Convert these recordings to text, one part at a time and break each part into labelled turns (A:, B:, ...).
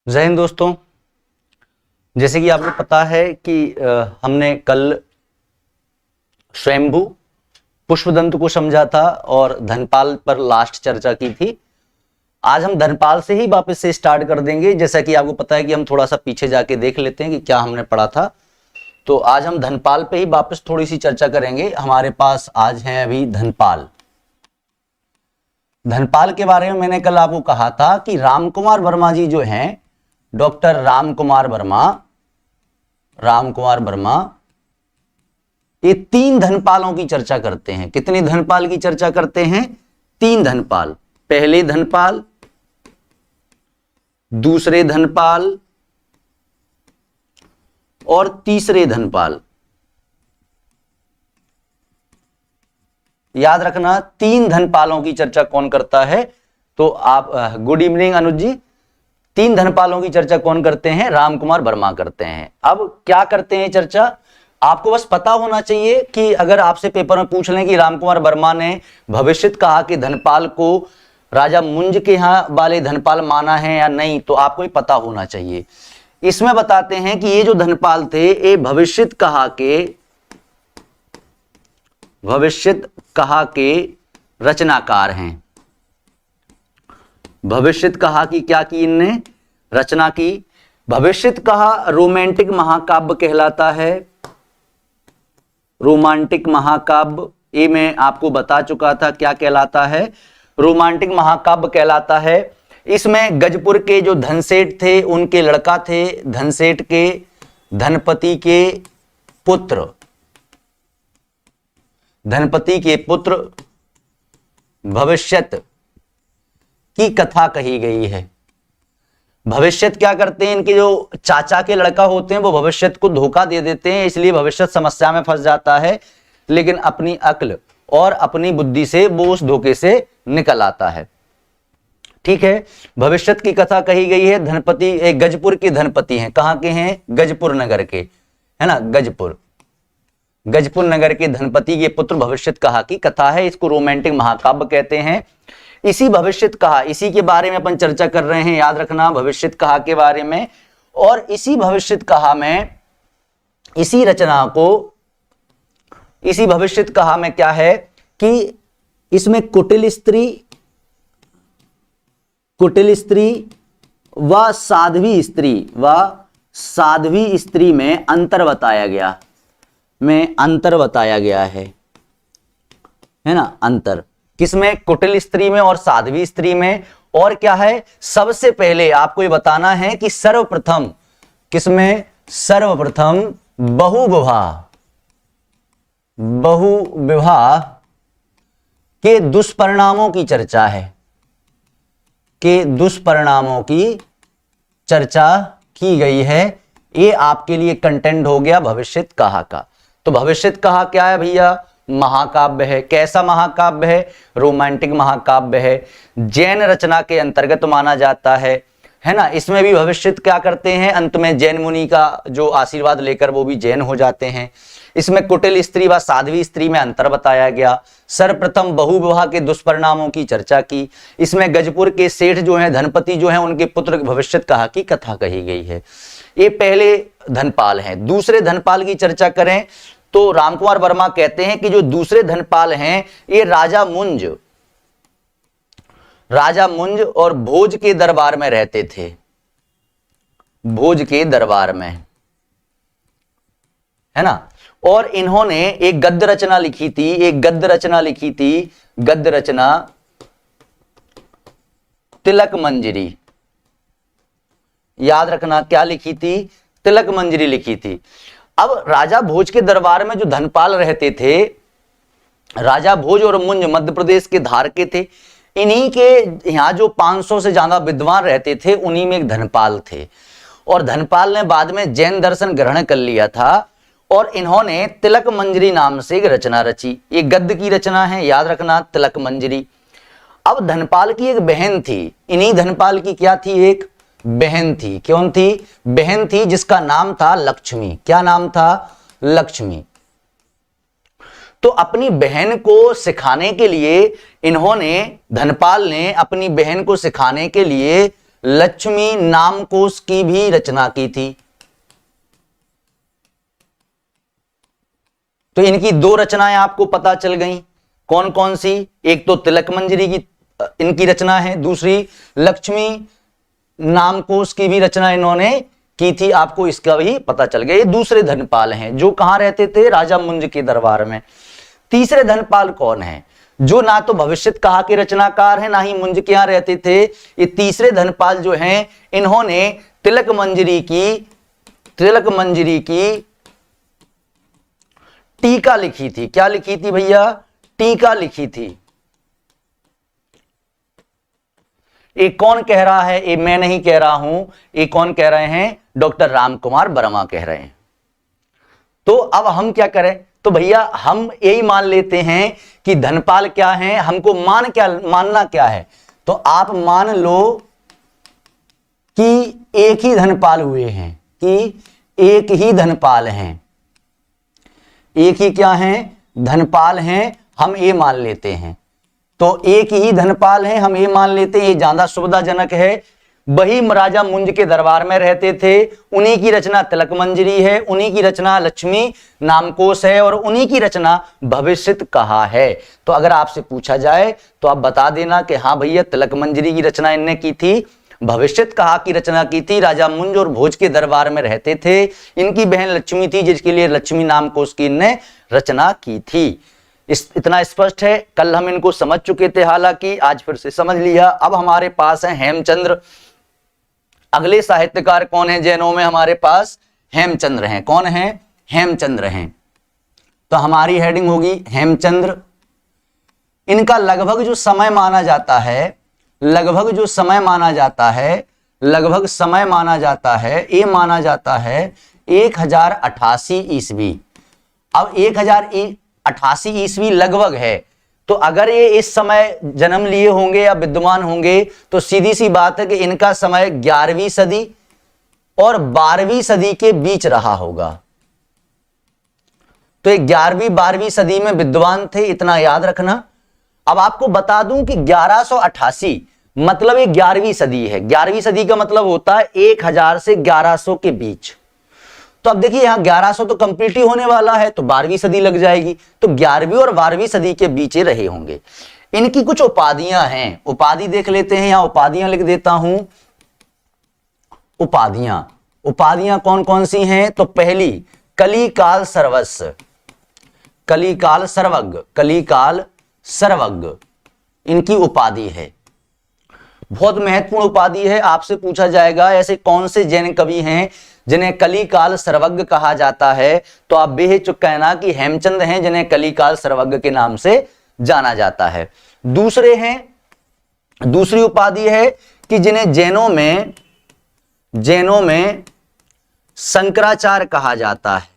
A: जय हिंद दोस्तों। जैसे कि आपको पता है कि हमने कल स्वयंभू पुष्पदंत को समझा था और धनपाल पर लास्ट चर्चा की थी। आज हम धनपाल से ही वापस से स्टार्ट कर देंगे। जैसा कि आपको पता है कि हम थोड़ा सा पीछे जाके देख लेते हैं कि क्या हमने पढ़ा था। तो आज हम धनपाल पे ही वापस थोड़ी सी चर्चा करेंगे। हमारे पास आज है अभी धनपाल। धनपाल के बारे में मैंने कल आपको कहा था कि रामकुमार वर्मा जी जो हैं, डॉक्टर रामकुमार वर्मा ये 3 धनपालों की चर्चा करते हैं। कितने धनपाल की चर्चा करते हैं? 3 धनपाल। पहले धनपाल, दूसरे धनपाल और तीसरे धनपाल। याद रखना 3 धनपालों की चर्चा कौन करता है? तो आप गुड इवनिंग अनुज जी। 3 धनपालों की चर्चा कौन करते हैं? रामकुमार वर्मा करते हैं। अब क्या करते हैं चर्चा? आपको बस पता होना चाहिए कि अगर आपसे पेपर में पूछ लें कि रामकुमार वर्मा ने भविष्यत कहा कि धनपाल को राजा मुंज के यहां वाले धनपाल माना है या नहीं, तो आपको ही पता होना चाहिए। इसमें बताते हैं कि ये जो धनपाल थे ये भविष्यत कहा के रचनाकार हैं। भविष्यत कहा की क्या की इनने? रचना की। भविष्यत कहा रोमांटिक महाकाव्य कहलाता है। रोमांटिक महाकाव्य ये मैं आपको बता चुका था क्या कहलाता है। रोमांटिक महाकाव्य कहलाता है। इसमें गजपुर के जो धनसेठ थे उनके लड़का थे, धनसेठ के धनपति के पुत्र भविष्यत की कथा कही गई है। भविष्यत क्या करते हैं? इनके जो चाचा के लड़का होते हैं वो भविष्यत को धोखा दे देते हैं, इसलिए भविष्यत समस्या में फंस जाता है। लेकिन अपनी अक्ल और अपनी बुद्धि से वो उस धोखे से निकल आता है। ठीक है, भविष्यत की कथा कही गई है। धनपति एक गजपुर के धनपति हैं। कहां के हैं? गजपुर नगर के, है ना। गजपुर नगर के धनपति के पुत्र भविष्यत कहा की कथा है। इसको रोमांटिक महाकाव्य कहते हैं। इसी भविष्यत कहा, इसी के बारे में अपन चर्चा कर रहे हैं। याद रखना भविष्यत कहा के बारे में। और इसी भविष्यत कहा में, इसी भविष्यत कहा में क्या है कि इसमें कुटिल स्त्री व साध्वी स्त्री में अंतर बताया गया है ना। अंतर किसमें? कुटिल स्त्री में और साध्वी स्त्री में। और क्या है? सबसे पहले आपको ये बताना है कि सर्वप्रथम किसमें? सर्वप्रथम बहुविवाह के दुष्परिणामों की चर्चा है। दुष्परिणामों की चर्चा की गई है। ये आपके लिए कंटेंट हो गया भविष्यत कहा का। तो भविष्यत कहा क्या है भैया? महाकाव्य है। कैसा महाकाव्य है? रोमांटिक महाकाव्य है। जैन रचना के अंतर्गत माना जाता है ना। इसमें भी भविष्यत क्या करते हैं? अंत में जैन मुनि का जो आशीर्वाद लेकर वो भी जैन हो जाते हैं। इसमें कुटिल स्त्री व साध्वी स्त्री में अंतर बताया गया। सर्वप्रथम बहुविवाह के दुष्परिणामों की चर्चा की। इसमें गजपुर के सेठ जो हैं, धनपति जो हैं, उनके पुत्र भविष्यत कहा की कथा कही गई है। ये पहले धनपाल हैं। दूसरे धनपाल की चर्चा करें तो रामकुमार वर्मा कहते हैं कि जो दूसरे धनपाल हैं ये राजा मुंज और भोज के दरबार में रहते थे। भोज के दरबार में, है ना। और इन्होंने एक गद्य रचना लिखी थी। गद्य रचना तिलक मंजरी। याद रखना क्या लिखी थी? तिलक मंजरी लिखी थी। अब राजा भोज के दरबार में जो धनपाल रहते थे, राजा भोज और मुंज मध्य प्रदेश के धार के थे। इन्हीं के यहां जो 500 से ज्यादा विद्वान रहते थे, उन्हीं में एक धनपाल थे। और धनपाल ने बाद में जैन दर्शन ग्रहण कर लिया था और इन्होंने तिलक मंजरी नाम से एक रचना रची। ये गद्य की रचना है, याद रखना, तिलक मंजरी। अब धनपाल की एक बहन थी। इन्हीं धनपाल की क्या थी? एक बहन थी। कौन थी? बहन थी जिसका नाम था लक्ष्मी। क्या नाम था? लक्ष्मी। तो अपनी बहन को सिखाने के लिए इन्होंने, धनपाल ने अपनी बहन को सिखाने के लिए लक्ष्मी नामकोश की भी रचना की थी। तो इनकी दो रचनाएं आपको पता चल गई, कौन कौन सी? एक तो तिलक मंजरी की इनकी रचना है, दूसरी लक्ष्मी नामकोश की भी रचना इन्होंने की थी, आपको इसका भी पता चल गया। ये दूसरे धनपाल हैं जो कहां रहते थे? राजा मुंज के दरबार में। तीसरे धनपाल कौन है? जो ना तो भविष्यत कहा के रचनाकार है, ना ही मुंज के यहां रहते थे। ये तीसरे धनपाल जो हैं, इन्होंने तिलक मंजरी की टीका लिखी थी। क्या लिखी थी भैया? टीका लिखी थी। ये कौन कह रहा है? ये मैं नहीं कह रहा हूं, ये कौन कह रहे हैं? डॉक्टर रामकुमार वर्मा कह रहे हैं। तो अब हम क्या करें? तो भैया हम यही मान लेते हैं कि धनपाल क्या है, हमको मानना क्या है? तो आप मान लो कि एक ही धनपाल हुए हैं, कि एक ही धनपाल हैं, एक ही क्या हैं? धनपाल हैं, हम ये मान लेते हैं। तो एक ही धनपाल हैं, हम ये मान लेते हैं, ये ज्यादा सुविधाजनक है। वही राजा मुंज के दरबार में रहते थे, उन्हीं की रचना तिलक मंजरी है, उन्हीं की रचना लक्ष्मी नामकोश है, और उन्हीं की रचना भविष्यत कहा है। तो अगर आपसे पूछा जाए तो आप बता देना कि हाँ भैया तिलक मंजरी की रचना इनने की थी, भविष्यत कहा की रचना की थी, राजा मुंज और भोज के दरबार में रहते थे, इनकी बहन लक्ष्मी थी जिसके लिए लक्ष्मी नामकोश की इनने रचना की थी। इतना स्पष्ट है। कल हम इनको समझ चुके थे, हालांकि आज फिर से समझ लिया। अब हमारे पास है हेमचंद्र। अगले साहित्यकार कौन है जैनों में? हमारे पास हेमचंद्र हैं। कौन है? हेमचंद्र हैं। तो हमारी हेडिंग होगी हेमचंद्र। इनका लगभग जो समय माना जाता है, लगभग समय माना जाता है, ये माना जाता है 1088 ईस्वी। अब 1088 ईस्वी लगभग है, तो अगर ये इस समय जन्म लिए होंगे या विद्यमान होंगे तो सीधी सी बात है कि इनका समय 11वीं सदी और 12वीं सदी के बीच रहा होगा। तो ये 11वीं 12वीं सदी में विद्वान थे, इतना याद रखना। अब आपको बता दूं कि 1188 मतलब ये 11वीं सदी है। 11वीं सदी का मतलब होता है 1000 से 1100 के बीच। तो अब देखिए यहां 1100 तो कंप्लीट ही होने वाला है, तो 12वीं सदी लग जाएगी, तो 11वीं और 12वीं सदी के बीच रहे होंगे। इनकी कुछ उपाधियां हैं, उपाधि देख लेते हैं, यहां उपाधियां लिख देता हूं। उपाधियां कौन कौन सी हैं? तो पहली कलिकाल सर्वस्व, कलिकाल सर्वज्ञ इनकी उपाधि है। बहुत महत्वपूर्ण उपाधि है। आपसे पूछा जाएगा ऐसे कौन से जैन कवि हैं जिन्हें कलिकाल सर्वज्ञ कहा जाता है, तो आप बेहिचक कहना कि हेमचंद हैं जिन्हें कलिकाल सर्वज्ञ के नाम से जाना जाता है। दूसरी उपाधि है कि जिन्हें जैनों में शंकराचार्य कहा जाता है,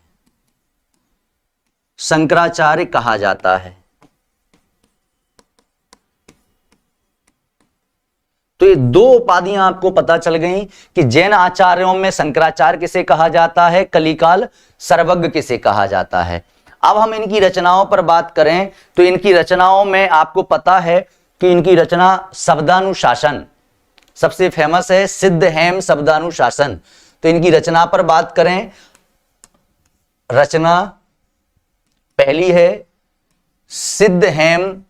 A: शंकराचार्य कहा जाता है। तो ये दो उपाधियां आपको पता चल गई कि जैन आचार्यों में शंकराचार्य किसे कहा जाता है, कलिकाल सर्वज्ञ किसे कहा जाता है। अब हम इनकी रचनाओं पर बात करें तो इनकी रचनाओं में आपको पता है कि इनकी रचना शब्दानुशासन सबसे फेमस है, सिद्ध हेम शब्दानुशासन। तो इनकी रचना पर बात करें, रचना पहली है सिद्ध हेम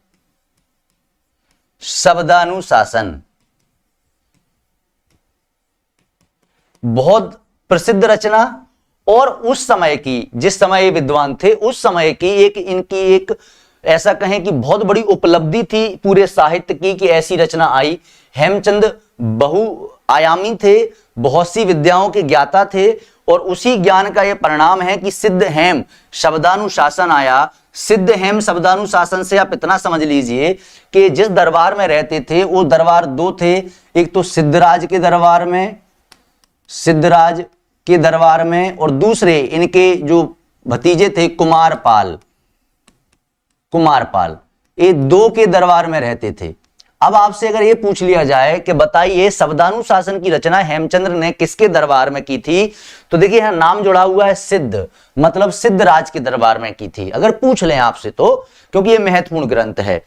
A: शब्दानुशासन। बहुत प्रसिद्ध रचना, और उस समय की, जिस समय ये विद्वान थे उस समय की इनकी एक ऐसा कहें कि बहुत बड़ी उपलब्धि थी पूरे साहित्य की कि ऐसी रचना आई। हेमचंद बहुआयामी थे, बहुत सी विद्याओं के ज्ञाता थे, और उसी ज्ञान का यह परिणाम है कि सिद्ध हेम शब्दानुशासन आया। सिद्ध हेम शब्दानुशासन से आप इतना समझ लीजिए कि जिस दरबार में रहते थे वो दरबार दो थे, एक तो सिद्धराज के दरबार में और दूसरे इनके जो भतीजे थे कुमारपाल, ये दो के दरबार में रहते थे। अब आपसे अगर ये पूछ लिया जाए कि बताइए शब्दानुशासन की रचना हेमचंद्र ने किसके दरबार में की थी, तो देखिए यहां नाम जुड़ा हुआ है सिद्ध, मतलब सिद्धराज के दरबार में की थी। अगर पूछ लें आपसे तो, क्योंकि ये महत्वपूर्ण ग्रंथ है।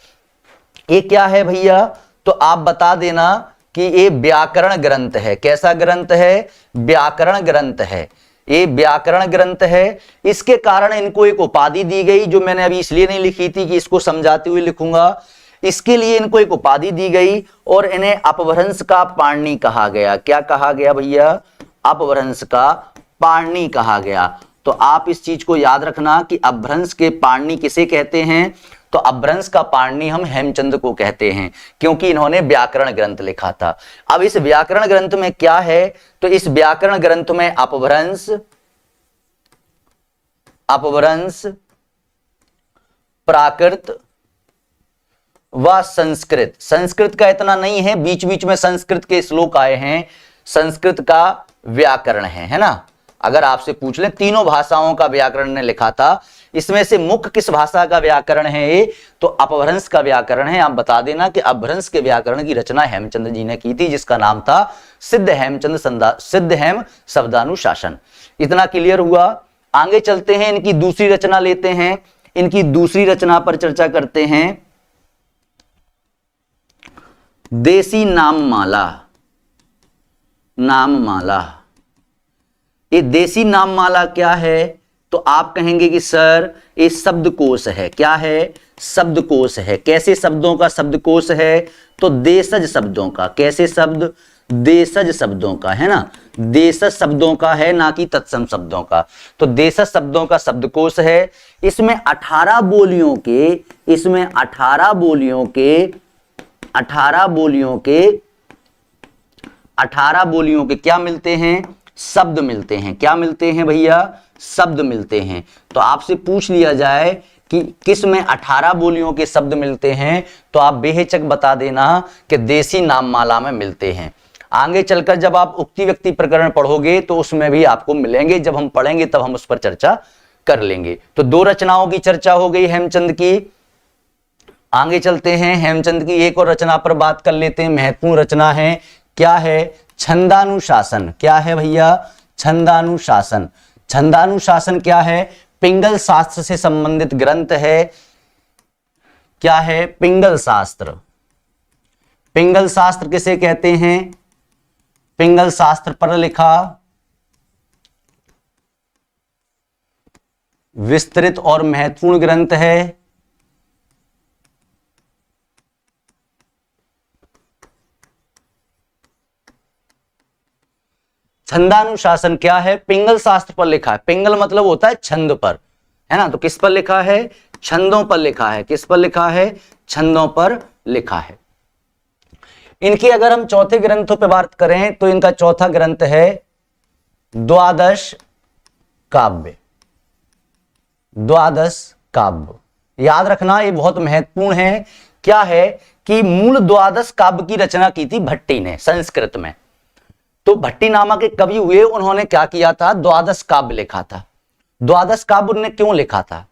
A: ये क्या है भैया, तो आप बता देना कि ये व्याकरण ग्रंथ है। कैसा ग्रंथ है? व्याकरण ग्रंथ है। ये व्याकरण ग्रंथ है। इसके कारण इनको एक उपाधि दी गई, जो मैंने अभी इसलिए नहीं लिखी थी कि इसको समझाते हुए लिखूंगा। इसके लिए इनको एक उपाधि दी गई और इन्हें अपभ्रंश का पाणिनि कहा गया। क्या कहा गया भैया? अपभ्रंश का पाणिनि कहा गया। तो आप इस चीज को याद रखना कि अपभ्रंश के पाणिनि किसे कहते हैं? तो अपभ्रंश का पाणिनि हम हेमचंद को कहते हैं, क्योंकि इन्होंने व्याकरण ग्रंथ लिखा था। अब इस व्याकरण ग्रंथ में क्या है? तो इस व्याकरण ग्रंथ में अपभ्रंश, प्राकृत व संस्कृत। संस्कृत का इतना नहीं है, बीच बीच में संस्कृत के श्लोक आए हैं। संस्कृत का व्याकरण है ना। अगर आपसे पूछ ले, तीनों भाषाओं का व्याकरण ने लिखा था, इसमें से मुख्य किस भाषा का व्याकरण है ये? तो अपभ्रंश का व्याकरण है। आप बता देना कि अपभ्रंश के व्याकरण की रचना हेमचंद जी ने की थी, जिसका नाम था सिद्ध हेम शब्दानुशासन। इतना क्लियर हुआ। आगे चलते हैं, इनकी दूसरी रचना लेते हैं। इनकी दूसरी रचना पर चर्चा करते हैं। देसी नाममाला। ये देसी नाममाला क्या है? तो आप कहेंगे कि सर ये शब्दकोश है। क्या है? शब्दकोश है। कैसे शब्दों का शब्दकोश है? तो देशज शब्दों का। कैसे शब्द? देशज शब्दों का, है ना। देशज शब्दों का है, ना कि तत्सम शब्दों का। तो देशज शब्दों का शब्दकोश है। इसमें 18 बोलियों के क्या मिलते हैं? शब्द मिलते हैं। क्या मिलते हैं भैया? शब्द मिलते हैं। तो आपसे पूछ लिया जाए कि किस में 18 बोलियों के शब्द मिलते हैं, तो आप बेहिचक बता देना कि देसी नाममाला में मिलते हैं। आगे चलकर जब आप उक्ति व्यक्ति प्रकरण पढ़ोगे तो उसमें भी आपको मिलेंगे। जब हम पढ़ेंगे तब हम उस पर चर्चा कर लेंगे। तो दो रचनाओं की चर्चा हो गई हेमचंद की। आगे चलते हैं, हेमचंद की एक और रचना पर बात कर लेते हैं। महत्वपूर्ण रचना है। क्या है? छंदानुशासन। क्या है भैया? छंदानुशासन। छंदानुशासन क्या है? पिंगल शास्त्र से संबंधित ग्रंथ है। क्या है? पिंगल शास्त्र। पिंगल शास्त्र किसे कहते हैं? पिंगल शास्त्र पर लिखा विस्तृत और महत्वपूर्ण ग्रंथ है। छंदानुशासन क्या है? पिंगल शास्त्र पर लिखा है। पिंगल मतलब होता है छंद पर, है ना। तो किस पर लिखा है? छंदों पर लिखा है। किस पर लिखा है? छंदों पर लिखा है। इनकी अगर हम चौथे ग्रंथों पर बात करें तो इनका चौथा ग्रंथ है द्वादश काव्य। द्वादश काव्य याद रखना, ये बहुत महत्वपूर्ण है। क्या है कि मूल द्वादश काव्य की रचना की थी भट्टी ने संस्कृत में। तो भट्टी नामक एक कवि हुए, उन्होंने क्या किया था? द्वादश काव्य लिखा था। द्वादश काव्य उन्होंने क्यों लिखा था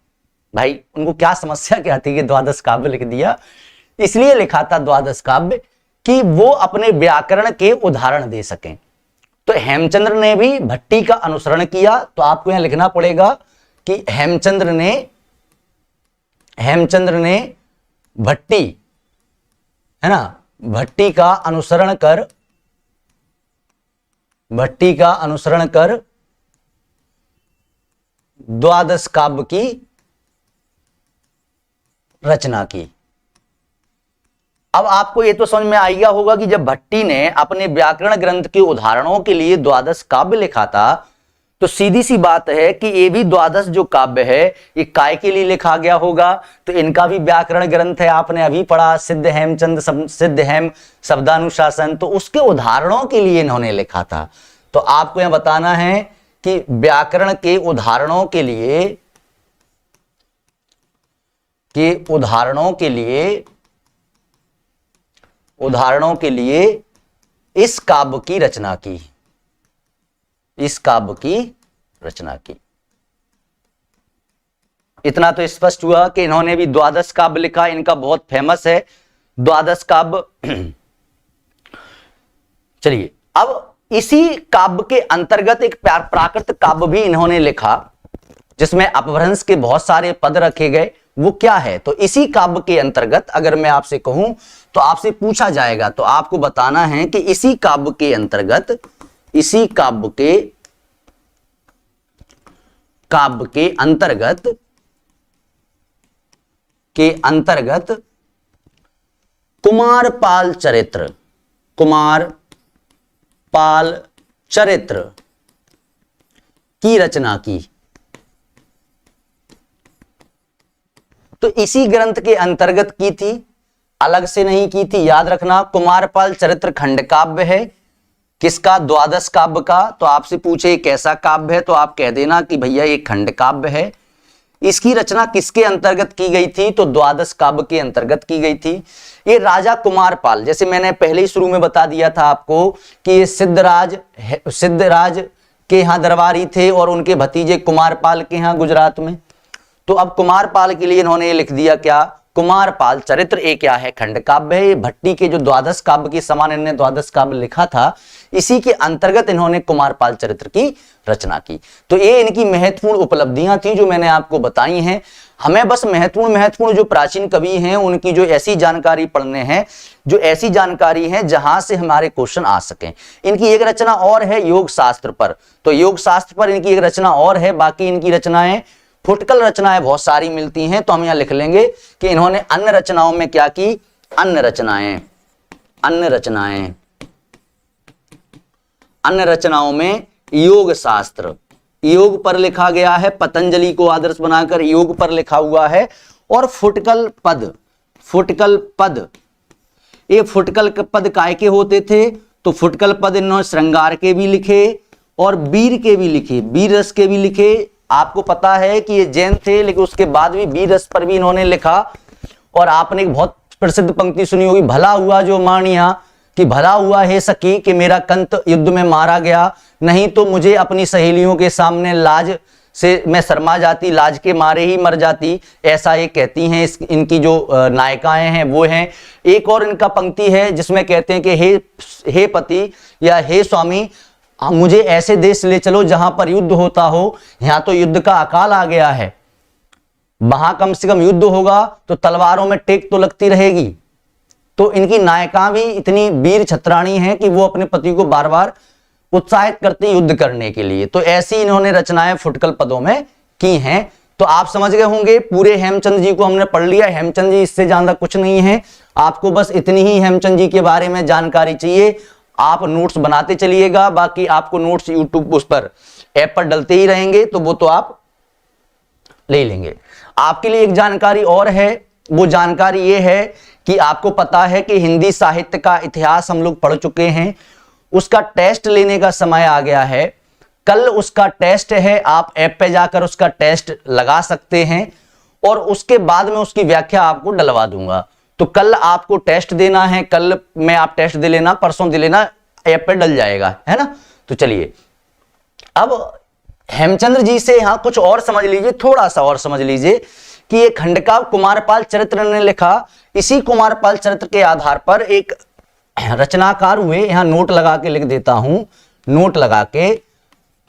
A: भाई? उनको क्या समस्या क्या थी कि द्वादश काव्य लिख दिया? इसलिए लिखा था द्वादश काव्य कि वो अपने व्याकरण के उदाहरण दे सकें। तो हेमचंद्र ने भी भट्टी का अनुसरण किया। तो आपको यहां लिखना पड़ेगा कि हेमचंद्र ने भट्टी, है ना, भट्टी का अनुसरण कर द्वादश काव्य की रचना की। अब आपको यह तो समझ में आ गया होगा कि जब भट्टी ने अपने व्याकरण ग्रंथ के उदाहरणों के लिए द्वादश काव्य लिखा था, तो सीधी सी बात है कि ये भी द्वादश जो काव्य है ये काय के लिए लिखा गया होगा? तो इनका भी व्याकरण ग्रंथ है, आपने अभी पढ़ा सिद्ध हेम शब्दानुशासन। तो उसके उदाहरणों के लिए इन्होंने लिखा था। तो आपको यह बताना है कि व्याकरण के उदाहरणों के लिए इस काव्य की रचना की। इतना तो स्पष्ट हुआ कि इन्होंने भी द्वादश काव्य लिखा। इनका बहुत फेमस है द्वादश काव्य। चलिए, अब इसी काव्य के अंतर्गत एक प्राकृत काव्य भी इन्होंने लिखा, जिसमें अपभ्रंश के बहुत सारे पद रखे गए। वो क्या है। तो इसी काव्य के अंतर्गत अगर मैं आपसे कहूं तो आपसे पूछा जाएगा तो आपको बताना है कि इसी काव्य के अंतर्गत, इसी काव्य के अंतर्गत कुमारपाल चरित्र की रचना की। तो इसी ग्रंथ के अंतर्गत की थी, अलग से नहीं की थी। याद रखना, कुमारपाल चरित्र खंड काव्य है। किसका? द्वादश काव्य का। तो आपसे पूछे कैसा काव्य है तो आप कह देना कि भैया ये खंड काव्य है। इसकी रचना किसके अंतर्गत की गई थी? तो द्वादश काव्य के अंतर्गत की गई थी। ये राजा कुमारपाल, जैसे मैंने पहले ही शुरू में बता दिया था आपको कि ये सिद्धराज के यहाँ दरबारी थे और उनके भतीजे कुमारपाल के यहाँ गुजरात में। तो अब कुमारपाल के लिए इन्होंने लिख दिया क्या? कुमारपाल चरित्र। एक क्या है? खंड काव्य है। ये भट्टी के जो द्वादश काव्य के समान इन्होंने द्वादश काव्य लिखा था, इसी के अंतर्गत इन्होंने कुमारपाल चरित्र की रचना की। तो ये इनकी महत्वपूर्ण उपलब्धियां थी जो मैंने आपको बताई हैं। हमें बस महत्वपूर्ण जो प्राचीन कवि हैं उनकी जो ऐसी जानकारी पढ़ने हैं, जो ऐसी जानकारी है जहां से हमारे क्वेश्चन आ सकें। इनकी एक रचना और है योग शास्त्र पर। तो योग शास्त्र पर इनकी एक रचना और है। बाकी इनकी रचनाएं, फुटकल रचनाएं बहुत सारी मिलती हैं। तो हम यहां लिख लेंगे कि इन्होंने अन्य रचनाओं में क्या की? अन्य रचनाओं में योग शास्त्र, योग पर लिखा गया है। पतंजलि को आदर्श बनाकर योग पर लिखा हुआ है। और फुटकल पद, ये फुटकल पद काय के होते थे? तो फुटकल पद इन्होंने श्रृंगार के भी लिखे और वीर के भी लिखे, वीर रस के भी लिखे। आपको पता है कि ये जैन थे, लेकिन उसके बाद भी वीर रस पर भी इन्होंने लिखा। और आपने एक बहुत प्रसिद्ध पंक्ति सुनी होगी, भला हुआ जो मानिया, कि भला हुआ है सखी कि मेरा कंत युद्ध में मारा गया, नहीं तो मुझे अपनी सहेलियों के सामने लाज से मैं शर्मा जाती, लाज के मारे ही मर जाती। ऐसा ये कहती हैं। इनकी जो नायिकाएं हैं वो हैं। एक और इनका पंक्ति है जिसमें कहते हैं कि हे पति या हे स्वामी, मुझे ऐसे देश ले चलो जहां पर युद्ध होता हो। यहां तो युद्ध का अकाल आ गया है, वहां कम से कम युद्ध होगा तो तलवारों में टेक तो लगती रहेगी। तो इनकी नायिका भी इतनी वीर छत्राणी हैं कि वो अपने पति को बार बार उत्साहित करती युद्ध करने के लिए। तो ऐसी इन्होंने रचनाएं फुटकल पदों में की हैं। तो आप समझ गए होंगे, पूरे हेमचंद जी को हमने पढ़ लिया। हेमचंद जी इससे ज्यादा कुछ नहीं है, आपको बस इतनी ही हेमचंद जी के बारे में जानकारी चाहिए। आप नोट्स बनाते चलिएगा, बाकी आपको नोट्स यूट्यूब उस पर ऐप पर डलते ही रहेंगे, तो वो तो आप ले लेंगे। आपके लिए एक जानकारी और है, वो जानकारी ये है कि आपको पता है कि हिंदी साहित्य का इतिहास हम लोग पढ़ चुके हैं। उसका टेस्ट लेने का समय आ गया है। कल उसका टेस्ट है, आप ऐप पे जाकर उसका टेस्ट लगा सकते हैं और उसके बाद में उसकी व्याख्या आपको डलवा दूंगा। तो कल आपको टेस्ट देना है, कल में आप टेस्ट दे लेना, परसों दे लेना, ऐप पे डल जाएगा, है ना। तो चलिए अब हेमचंद्र जी से यहां कुछ और समझ लीजिए, थोड़ा सा और समझ लीजिए कि ये खंडकाव्य कुमारपाल चरित्र ने लिखा। इसी कुमारपाल चरित्र के आधार पर एक रचनाकार हुए, यहां नोट लगा के लिख देता हूं, नोट लगा के,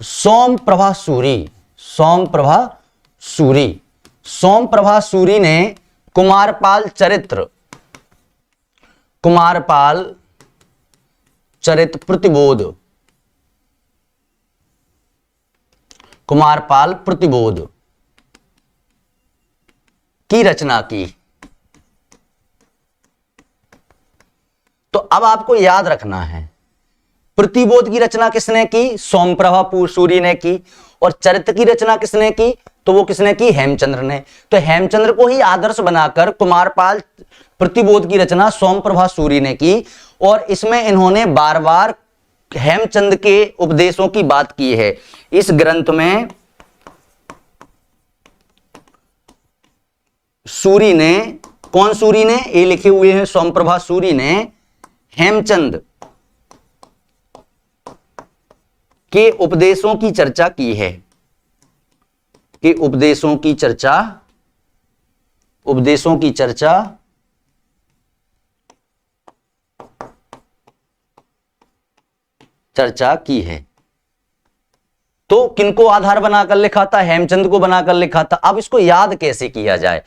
A: सोमप्रभा सूरी ने कुमारपाल चरित्र प्रतिबोध की रचना की। तो अब आपको याद रखना है, प्रतिबोध की रचना किसने की? सोमप्रभा सूरी ने की। और चरित्र की रचना किसने की? तो वो किसने की? हेमचंद्र ने। तो हेमचंद्र को ही आदर्श बनाकर कुमारपाल प्रतिबोध की रचना सोमप्रभा सूरी ने की। और इसमें इन्होंने बार बार हेमचंद के उपदेशों की बात की है। इस ग्रंथ में सूरी ने, कौन सूरी ने? ये लिखे हुए हैं सोमप्रभा सूरी ने हेमचंद के उपदेशों की चर्चा की है, कि उपदेशों की चर्चा की है। तो किनको आधार बनाकर लिखा था? हेमचंद को बनाकर लिखा था। अब इसको याद कैसे किया जाए?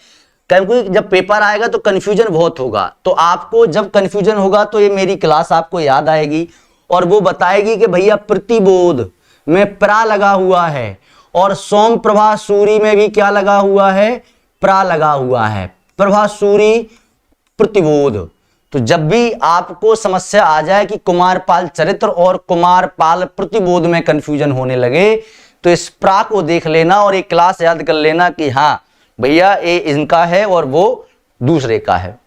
A: क्योंकि जब पेपर आएगा तो कंफ्यूजन बहुत होगा, तो आपको जब कंफ्यूजन होगा तो ये मेरी क्लास आपको याद आएगी और वो बताएगी कि भैया प्रतिबोध में प्रा लगा हुआ है और सोम प्रभा सूरी में भी क्या लगा हुआ है, प्रा लगा हुआ है, प्रभा सूरी प्रतिबोध। तो जब भी आपको समस्या आ जाए कि कुमारपाल चरित्र और कुमारपाल प्रतिबोध में कंफ्यूजन होने लगे तो इस प्रा को देख लेना और एक क्लास याद कर लेना कि हाँ भैया ये इनका है और वो दूसरे का है।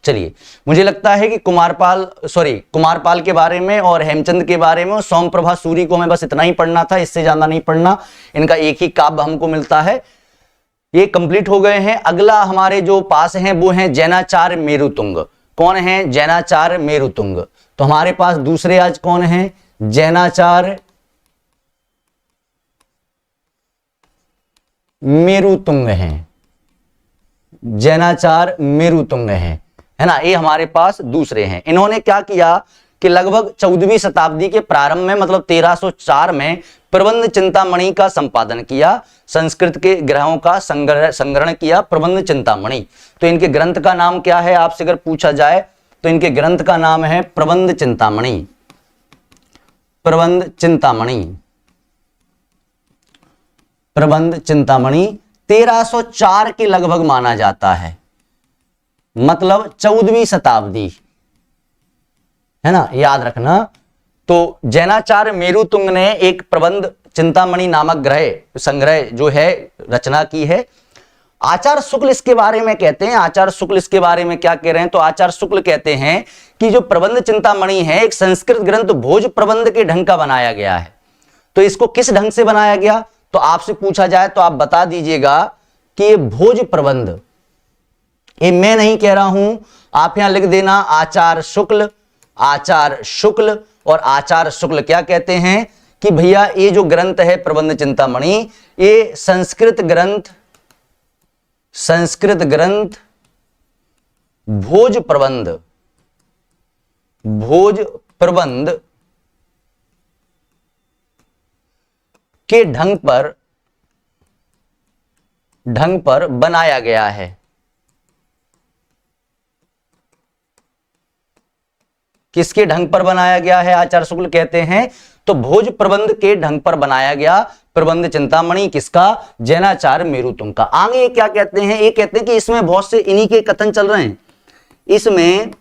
A: चलिए, मुझे लगता है कि कुमारपाल के बारे में और हेमचंद के बारे में और सोमप्रभा सूरी को हमें बस इतना ही पढ़ना था, इससे ज्यादा नहीं पढ़ना। इनका एक ही काव्य हमको मिलता है। ये कंप्लीट हो गए हैं। अगला हमारे जो पास हैं वो हैं जैनाचार्य मेरुतुंग। कौन है? जैनाचार्य मेरुतुंग। तो हमारे पास दूसरे आज कौन है? जैनाचार्य मेरुतुंग हैं, जैनाचार्य मेरुतुंग हैं, है ना। ये हमारे पास दूसरे हैं। इन्होंने क्या किया कि लगभग 14वीं शताब्दी के प्रारंभ में मतलब 1304 में प्रबंध चिंतामणि का संपादन किया, संस्कृत के ग्रहों का संग्रहण किया, प्रबंध चिंतामणि। तो इनके ग्रंथ का नाम क्या है आपसे अगर पूछा जाए तो इनके ग्रंथ का नाम है प्रबंध चिंतामणि। प्रबंध चिंतामणि, प्रबंध चिंतामणि 1304 के लगभग माना जाता है, मतलब 14वीं शताब्दी, है ना, याद रखना। तो जैनाचार्य मेरुतुंग ने एक प्रबंध चिंतामणि नामक संग्रह जो है रचना की है। आचार्य शुक्ल इसके बारे में कहते हैं, आचार्य शुक्ल इसके बारे में क्या कह रहे हैं, तो आचार्य शुक्ल कहते हैं कि जो प्रबंध चिंतामणि है एक संस्कृत ग्रंथ भोज प्रबंध के ढंग का बनाया गया है। तो इसको किस ढंग से बनाया गया, तो आपसे पूछा जाए तो आप बता दीजिएगा कि ये भोज प्रबंध, ये मैं नहीं कह रहा हूं, आप यहां लिख देना आचार्य शुक्ल। आचार्य शुक्ल और आचार्य शुक्ल क्या कहते हैं कि भैया ये जो ग्रंथ है प्रबंध चिंतामणि, ये संस्कृत ग्रंथ भोज प्रबंध के ढंग पर बनाया गया है। किसके ढंग पर बनाया गया है आचार्य शुक्ल कहते हैं, तो भोज प्रबंध के ढंग पर बनाया गया प्रबंध चिंतामणि। किसका? जैनाचार्य मेरुतुंग का। आगे ये क्या कहते हैं, ये कहते हैं कि इसमें बहुत से इन्हीं के कथन चल रहे हैं, इसमें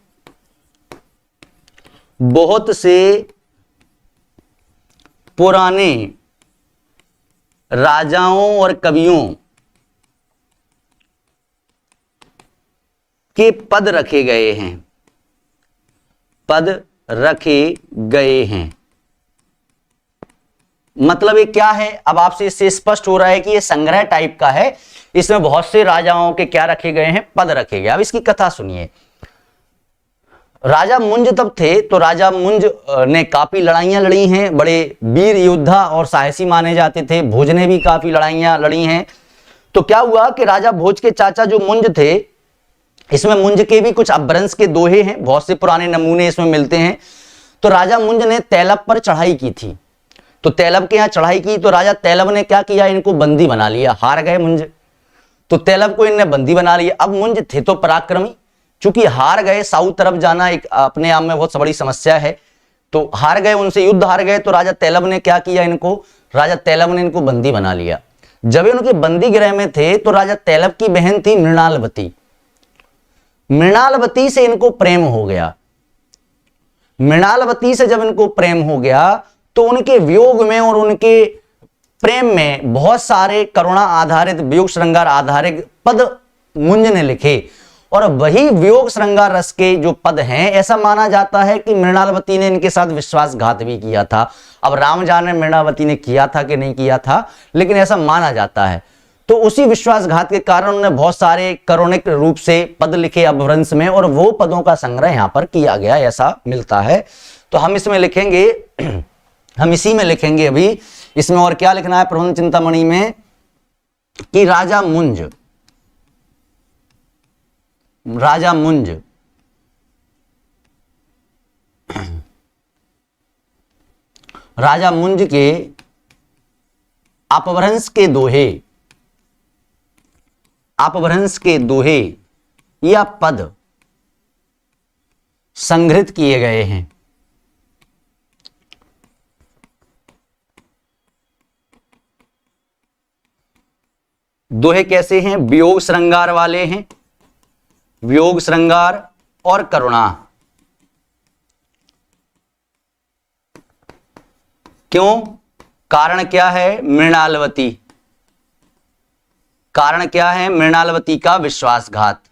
A: बहुत से पुराने राजाओं और कवियों के पद रखे गए हैं, पद रखे गए हैं। मतलब ये क्या है, अब आपसे इससे स्पष्ट हो रहा है कि ये संग्रह टाइप का है, इसमें बहुत से राजाओं के क्या रखे गए हैं, पद रखे गए। अब इसकी कथा सुनिए। राजा मुंज तब थे, तो राजा मुंज ने काफी लड़ाइयां लड़ी हैं, बड़े वीर योद्धा और साहसी माने जाते थे। भोज ने भी काफी लड़ाइयां लड़ी हैं। तो क्या हुआ कि राजा भोज के चाचा जो मुंज थे, इसमें मुंज के भी कुछ अपभ्रंश के दोहे हैं, बहुत से पुराने नमूने इसमें मिलते हैं। तो राजा मुंज ने तैलब पर चढ़ाई की थी, तो तैलब के यहां चढ़ाई की, तो राजा तैलब ने क्या किया, इनको बंदी बना लिया। हार गए मुंज, तो तैलब को इनने बंदी बना लिया। अब मुंज थे तो पराक्रमी, चूंकि हार गए, साउथ तरफ जाना एक अपने आप में बहुत बड़ी समस्या है, तो हार गए, उनसे युद्ध हार गए। तो राजा तैलब ने क्या किया, राजा तैलब ने इनको बंदी बना लिया। जब उनके बंदी गृह में थे तो राजा तैलब की बहन थी मृणालवती। मृणालवती से इनको प्रेम हो गया। मृणालवती से जब इनको प्रेम हो गया तो उनके वियोग में और उनके प्रेम में बहुत सारे करुणा आधारित, वियोग श्रृंगार आधारित पद मुंज ने लिखे, और वही वियोग श्रृंगार रस के जो पद हैं, ऐसा माना जाता है कि मृणालवती ने इनके साथ विश्वासघात भी किया था। अब राम जाने मृणालवती ने किया था कि नहीं किया था, लेकिन ऐसा माना जाता है। तो उसी विश्वासघात के कारण उन्होंने बहुत सारे करुणिक रूप से पद लिखे अपभ्रंश में, और वो पदों का संग्रह यहां पर किया गया, ऐसा मिलता है। तो हम इसमें लिखेंगे, हम इसी में लिखेंगे अभी। इसमें और क्या लिखना है प्रबंध चिंतामणि में, कि राजा मुंज के अपभ्रंश के दोहे अपभ्रंश के दोहे या पद संग्रहित किए गए हैं। दोहे कैसे हैं? वियोग श्रृंगार वाले हैं, वियोग श्रृंगार और करुणा। क्यों? कारण क्या है? मृणालवती। कारण क्या है? मृणालवती का विश्वासघात।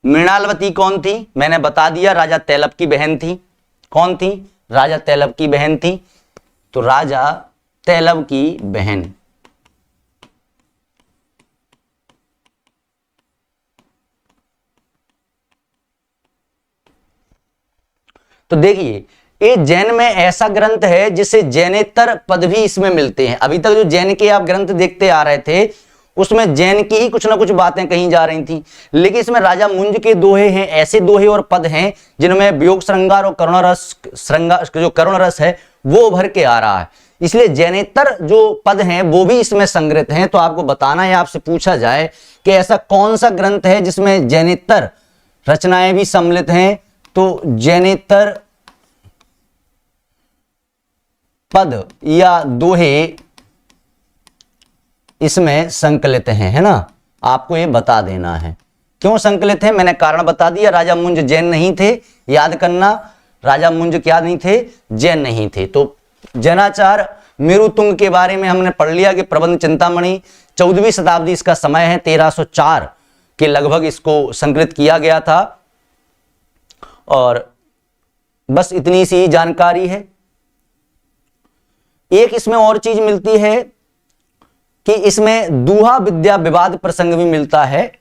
A: मृणालवती कौन थी? मैंने बता दिया, राजा तैलब की बहन थी। कौन थी? राजा तैलब की बहन थी। तो राजा तैलब की बहन। तो देखिए, ये जैन में ऐसा ग्रंथ है जिसे जैनेतर पद भी इसमें मिलते हैं। अभी तक जो जैन के आप ग्रंथ देखते आ रहे थे उसमें जैन की ही कुछ ना कुछ बातें कही जा रही थी, लेकिन इसमें राजा मुंज के दोहे हैं, ऐसे दोहे और पद हैं जिनमें वियोग श्रृंगार और करुण रस, श्रृंगार जो करुण रस है वो उभर के आ रहा है। इसलिए जैनेतर जो पद हैं वो भी इसमें संग्रहित हैं। तो आपको बताना है, आपसे पूछा जाए कि ऐसा कौन सा ग्रंथ है जिसमें जैनेतर रचनाएं भी सम्मिलित हैं, तो जैनेतर पद या दोहे इसमें संकलित हैं, है ना। आपको ये बता देना है क्यों संकलित है। मैंने कारण बता दिया, राजा मुंज जैन नहीं थे, याद करना, राजा मुंज क्या नहीं थे? जैन नहीं थे। तो जैनाचार मेरुतुंग के बारे में हमने पढ़ लिया कि प्रबंध चिंतामणि 14वीं शताब्दी इसका समय है, 1304 के लगभग इसको संकलित किया गया था। और बस इतनी सी जानकारी है। एक इसमें और चीज मिलती है कि इसमें दूहा विद्या विवाद प्रसंग भी मिलता है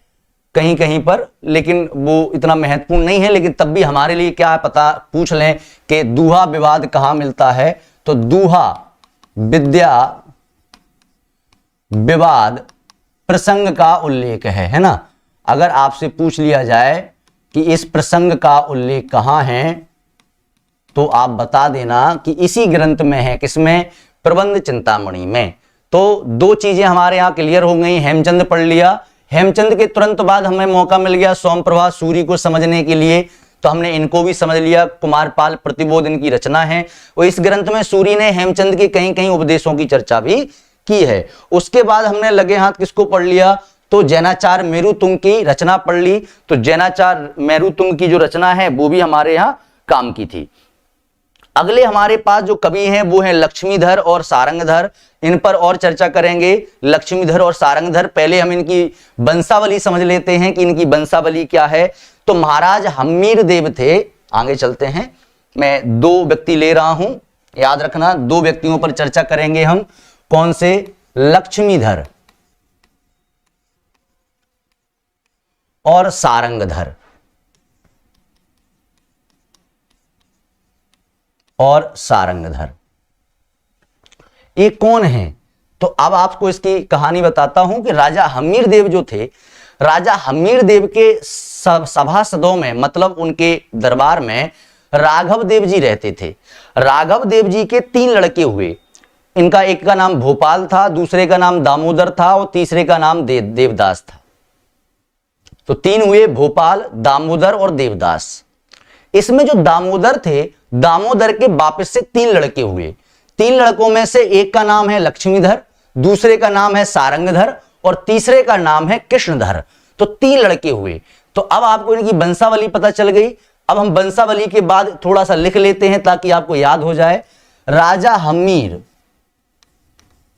A: कहीं कहीं पर, लेकिन वो इतना महत्वपूर्ण नहीं है। लेकिन तब भी हमारे लिए क्या पता पूछ लें कि दूहा विवाद कहां मिलता है। तो दूहा विद्या विवाद प्रसंग का उल्लेख है ना। अगर आपसे पूछ लिया जाए कि इस प्रसंग का उल्लेख कहां है तो आप बता देना कि इसी ग्रंथ में है। किसमें? प्रबंध चिंतामणि में। तो दो चीजें हमारे यहां क्लियर हो गई। हेमचंद पढ़ लिया, हेमचंद के तुरंत बाद हमें मौका मिल गया सोमप्रभा सूरी को समझने के लिए, तो हमने इनको भी समझ लिया। कुमारपाल प्रतिबोध इनकी रचना है और इस ग्रंथ में सूरी ने हेमचंद के कहीं कहीं उपदेशों की चर्चा भी की है। उसके बाद हमने लगे हाथ किसको पढ़ लिया? तो जैनाचार मेरुतुंग की रचना पढ़ ली। तो जैनाचार मेरुतुंग की जो रचना है वो भी हमारे यहाँ काम की थी। अगले हमारे पास जो कवि हैं वो हैं लक्ष्मीधर और सारंगधर। इन पर और चर्चा करेंगे, लक्ष्मीधर और सारंगधर। पहले हम इनकी वंशावली समझ लेते हैं कि इनकी वंशावली क्या है। तो महाराज हम्मीर देव थे। आगे चलते हैं, मैं दो व्यक्ति ले रहा हूं, याद रखना, दो व्यक्तियों पर चर्चा करेंगे हम। कौन से? लक्ष्मीधर और सारंगधर। और सारंगधर ये कौन है? तो अब आपको इसकी कहानी बताता हूं कि राजा हम्मीर देव जो थे, राजा हम्मीर देव के सभासदों में, मतलब उनके दरबार में राघव देव जी रहते थे। राघव देव जी के 3 लड़के हुए। इनका एक का नाम भोपाल था, दूसरे का नाम दामोदर था और तीसरे का नाम देवदास था। तो 3 हुए, भोपाल, दामोदर और देवदास। इसमें जो दामोदर थे, दामोदर के वापस से 3 लड़के हुए। 3 लड़कों में से एक का नाम है लक्ष्मीधर, दूसरे का नाम है सारंगधर और तीसरे का नाम है कृष्णधर। तो 3 लड़के हुए। तो अब आपको इनकी वंशावली पता चल गई। अब हम वंशावली के बाद थोड़ा सा लिख लेते हैं ताकि आपको याद हो जाए। राजा हम्मीर,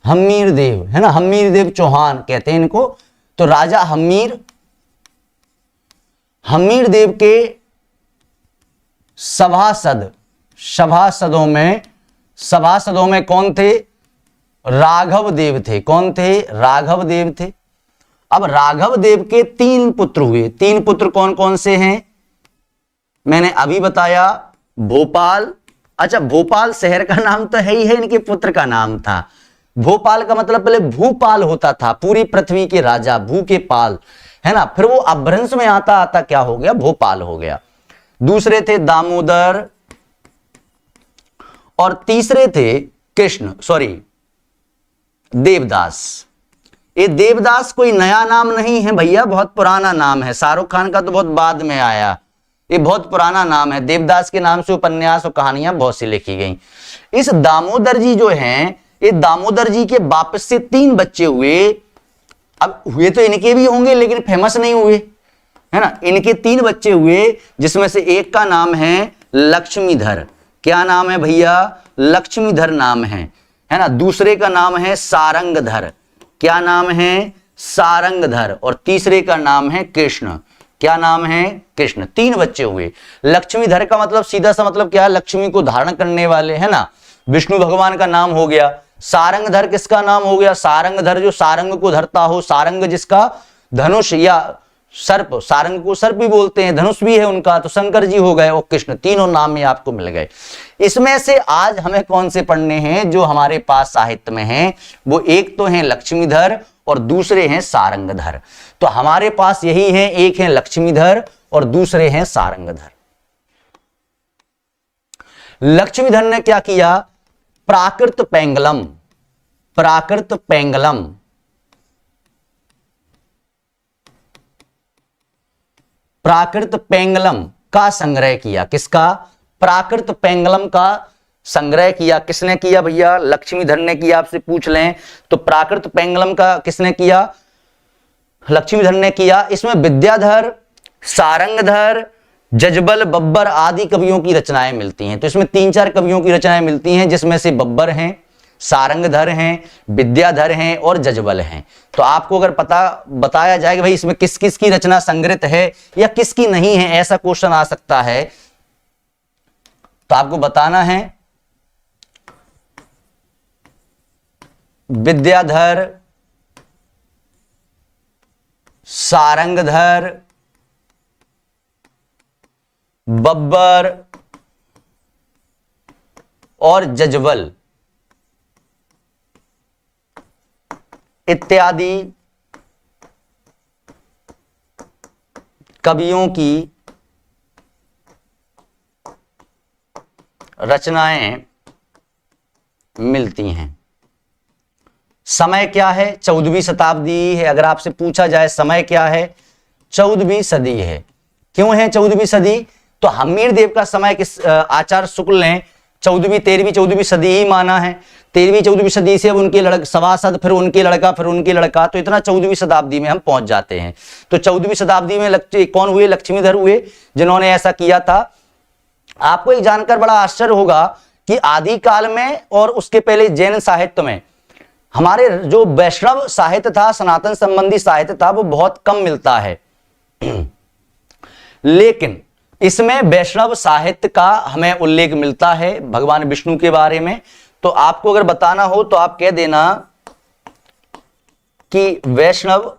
A: हम्मीर देव है ना, हम्मीर देव चौहान कहते हैं इनको। तो राजा हम्मीर, हम्मीर देव के सभासदों में कौन थे? राघव देव थे। कौन थे? राघव देव थे। अब राघव देव के 3 पुत्र हुए। 3 पुत्र कौन कौन से हैं? मैंने अभी बताया, भोपाल। अच्छा, भोपाल शहर का नाम तो है ही है, इनके पुत्र का नाम था। भोपाल का मतलब पहले भूपाल होता था, पूरी पृथ्वी के राजा, भू के पाल, है ना। फिर वो अपभ्रंश में आता आता क्या हो गया? भोपाल हो गया। दूसरे थे दामोदर और तीसरे थे देवदास। ये देवदास कोई नया नाम नहीं है भैया, बहुत पुराना नाम है। शाहरुख खान का तो बहुत बाद में आया, ये बहुत पुराना नाम है। देवदास के नाम से उपन्यास और कहानियां बहुत सी लिखी गई। इस दामोदर जी जो हैं, ये दामोदर जी के वापस से 3 बच्चे हुए। अब हुए तो इनके भी होंगे लेकिन फेमस नहीं हुए, है ना। इनके 3 बच्चे हुए, जिसमें से एक का नाम है लक्ष्मीधर। क्या नाम है भैया? लक्ष्मीधर नाम है ना। दूसरे का नाम है सारंगधर। क्या नाम है? सारंगधर। और तीसरे का नाम है कृष्ण। क्या नाम है? कृष्ण। 3 बच्चे हुए। लक्ष्मीधर का मतलब सीधा सा मतलब क्या है? लक्ष्मी को धारण करने वाले, है ना, विष्णु भगवान का नाम हो गया। सारंगधर किसका नाम हो गया? सारंगधर जो सारंग को धरता हो, सारंग जिसका धनुष या सर्प, सारंग को सर्प भी बोलते हैं, धनुष भी है उनका, तो शंकर जी हो गए। और कृष्ण, तीनों नाम ये आपको मिल गए। इसमें से आज हमें कौन से पढ़ने हैं जो हमारे पास साहित्य में हैं? वो एक तो हैं लक्ष्मीधर और दूसरे हैं सारंगधर। तो हमारे पास यही है, एक है लक्ष्मीधर और दूसरे हैं सारंगधर। लक्ष्मीधर ने क्या किया? प्राकृत पेंगलम, प्राकृत पेंगलम, प्राकृत पेंगलम का संग्रह किया। किसका? प्राकृत पेंगलम का संग्रह किया। किसने किया भैया? लक्ष्मीधर ने किया। आपसे पूछ लें तो प्राकृत पेंगलम का किसने किया? लक्ष्मीधर ने किया। इसमें विद्याधर, सारंगधर, जजबल, बब्बर आदि कवियों की रचनाएं मिलती हैं। तो इसमें 3-4 कवियों की रचनाएं मिलती हैं, जिसमें से बब्बर हैं, सारंगधर हैं, विद्याधर हैं और जजबल हैं। तो आपको अगर बताया जाए कि भाई इसमें किस किस की रचना संग्रहित है या किसकी नहीं है, ऐसा क्वेश्चन आ सकता है, तो आपको बताना है विद्याधर, सारंगधर, बब्बर और जजबल इत्यादि कवियों की रचनाएं मिलती हैं। समय क्या है? 14वीं शताब्दी है। अगर आपसे पूछा जाए समय क्या है, 14वीं सदी है। क्यों है 14वीं सदी? तो हमीर देव का समय किस आचार्य शुक्ल ने 14वीं 13वीं 14वीं सदी ही माना है। 13वीं 14वीं सदी से अब उनके लड़का सभासद, फिर उनके लड़का, फिर उनके लड़का, तो इतना 14वीं शताब्दी में हम पहुंच जाते हैं। तो 14वीं शताब्दी में कौन हुए? लक्ष्मीधर हुए, जिन्होंने ऐसा किया था। आपको एक जानकर बड़ा आश्चर्य होगा कि आदिकाल में और उसके पहले जैन साहित्य में हमारे जो वैष्णव साहित्य था, सनातन संबंधी साहित्य था, वो बहुत कम मिलता है। लेकिन इसमें वैष्णव साहित्य का हमें उल्लेख मिलता है भगवान विष्णु के बारे में। तो आपको अगर बताना हो तो आप कह देना कि वैष्णव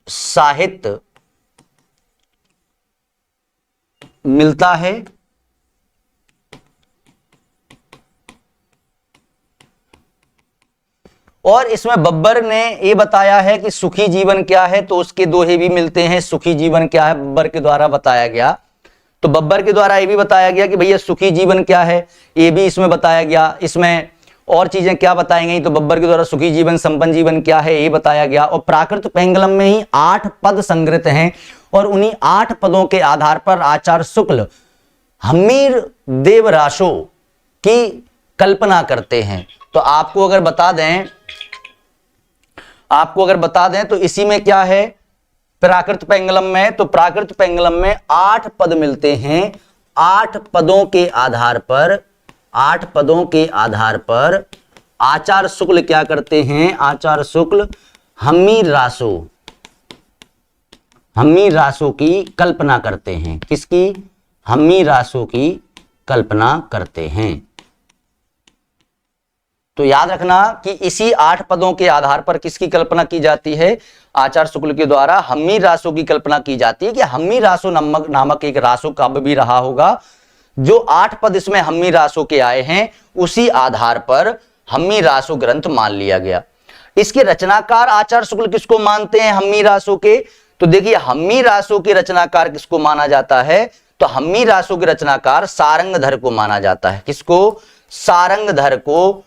A: साहित्य मिलता है और इसमें बब्बर ने ये बताया है कि सुखी जीवन क्या है, तो उसके दोहे भी मिलते हैं। सुखी जीवन क्या है बब्बर के द्वारा बताया गया। तो बब्बर के द्वारा ये भी बताया गया कि भैया सुखी जीवन क्या है, ये भी इसमें बताया गया। इसमें और चीजें क्या बताई गई, तो बब्बर के द्वारा सुखी जीवन, संपन्न जीवन क्या है, ये बताया गया। और प्राकृत पेंगलम में ही 8 पद संग्रहित हैं और उन्हीं 8 पदों के आधार पर आचार्य शुक्ल हमीर देव राशो की कल्पना करते हैं। तो आपको अगर बता दें तो इसी में क्या है, प्राकृत पेंगलम में, तो प्राकृत पेंगलम में 8 पद मिलते हैं। 8 पदों के आधार पर आचार्य शुक्ल क्या करते हैं? आचार्य शुक्ल हमीर रासो की कल्पना करते हैं। किसकी? हमीर रासो की कल्पना करते हैं। तो याद रखना कि इसी 8 पदों के आधार पर किसकी कल्पना की जाती है? आचार्य शुक्ल के द्वारा हमीर रासो की कल्पना की जाती है कि हमीर रासो नामक एक रासो काव्य भी रहा होगा। जो 8 पद इसमें हमीर रासो के आए हैं, उसी आधार पर हमीर रासो ग्रंथ मान लिया गया। इसके रचनाकार आचार्य शुक्ल किसको मानते हैं हमीर रासो के? तो देखिए हमीर रासो के रचनाकार किसको माना जाता है? तो हमीर रासो के रचनाकार सारंगधर को माना जाता है। किसको? सारंगधर को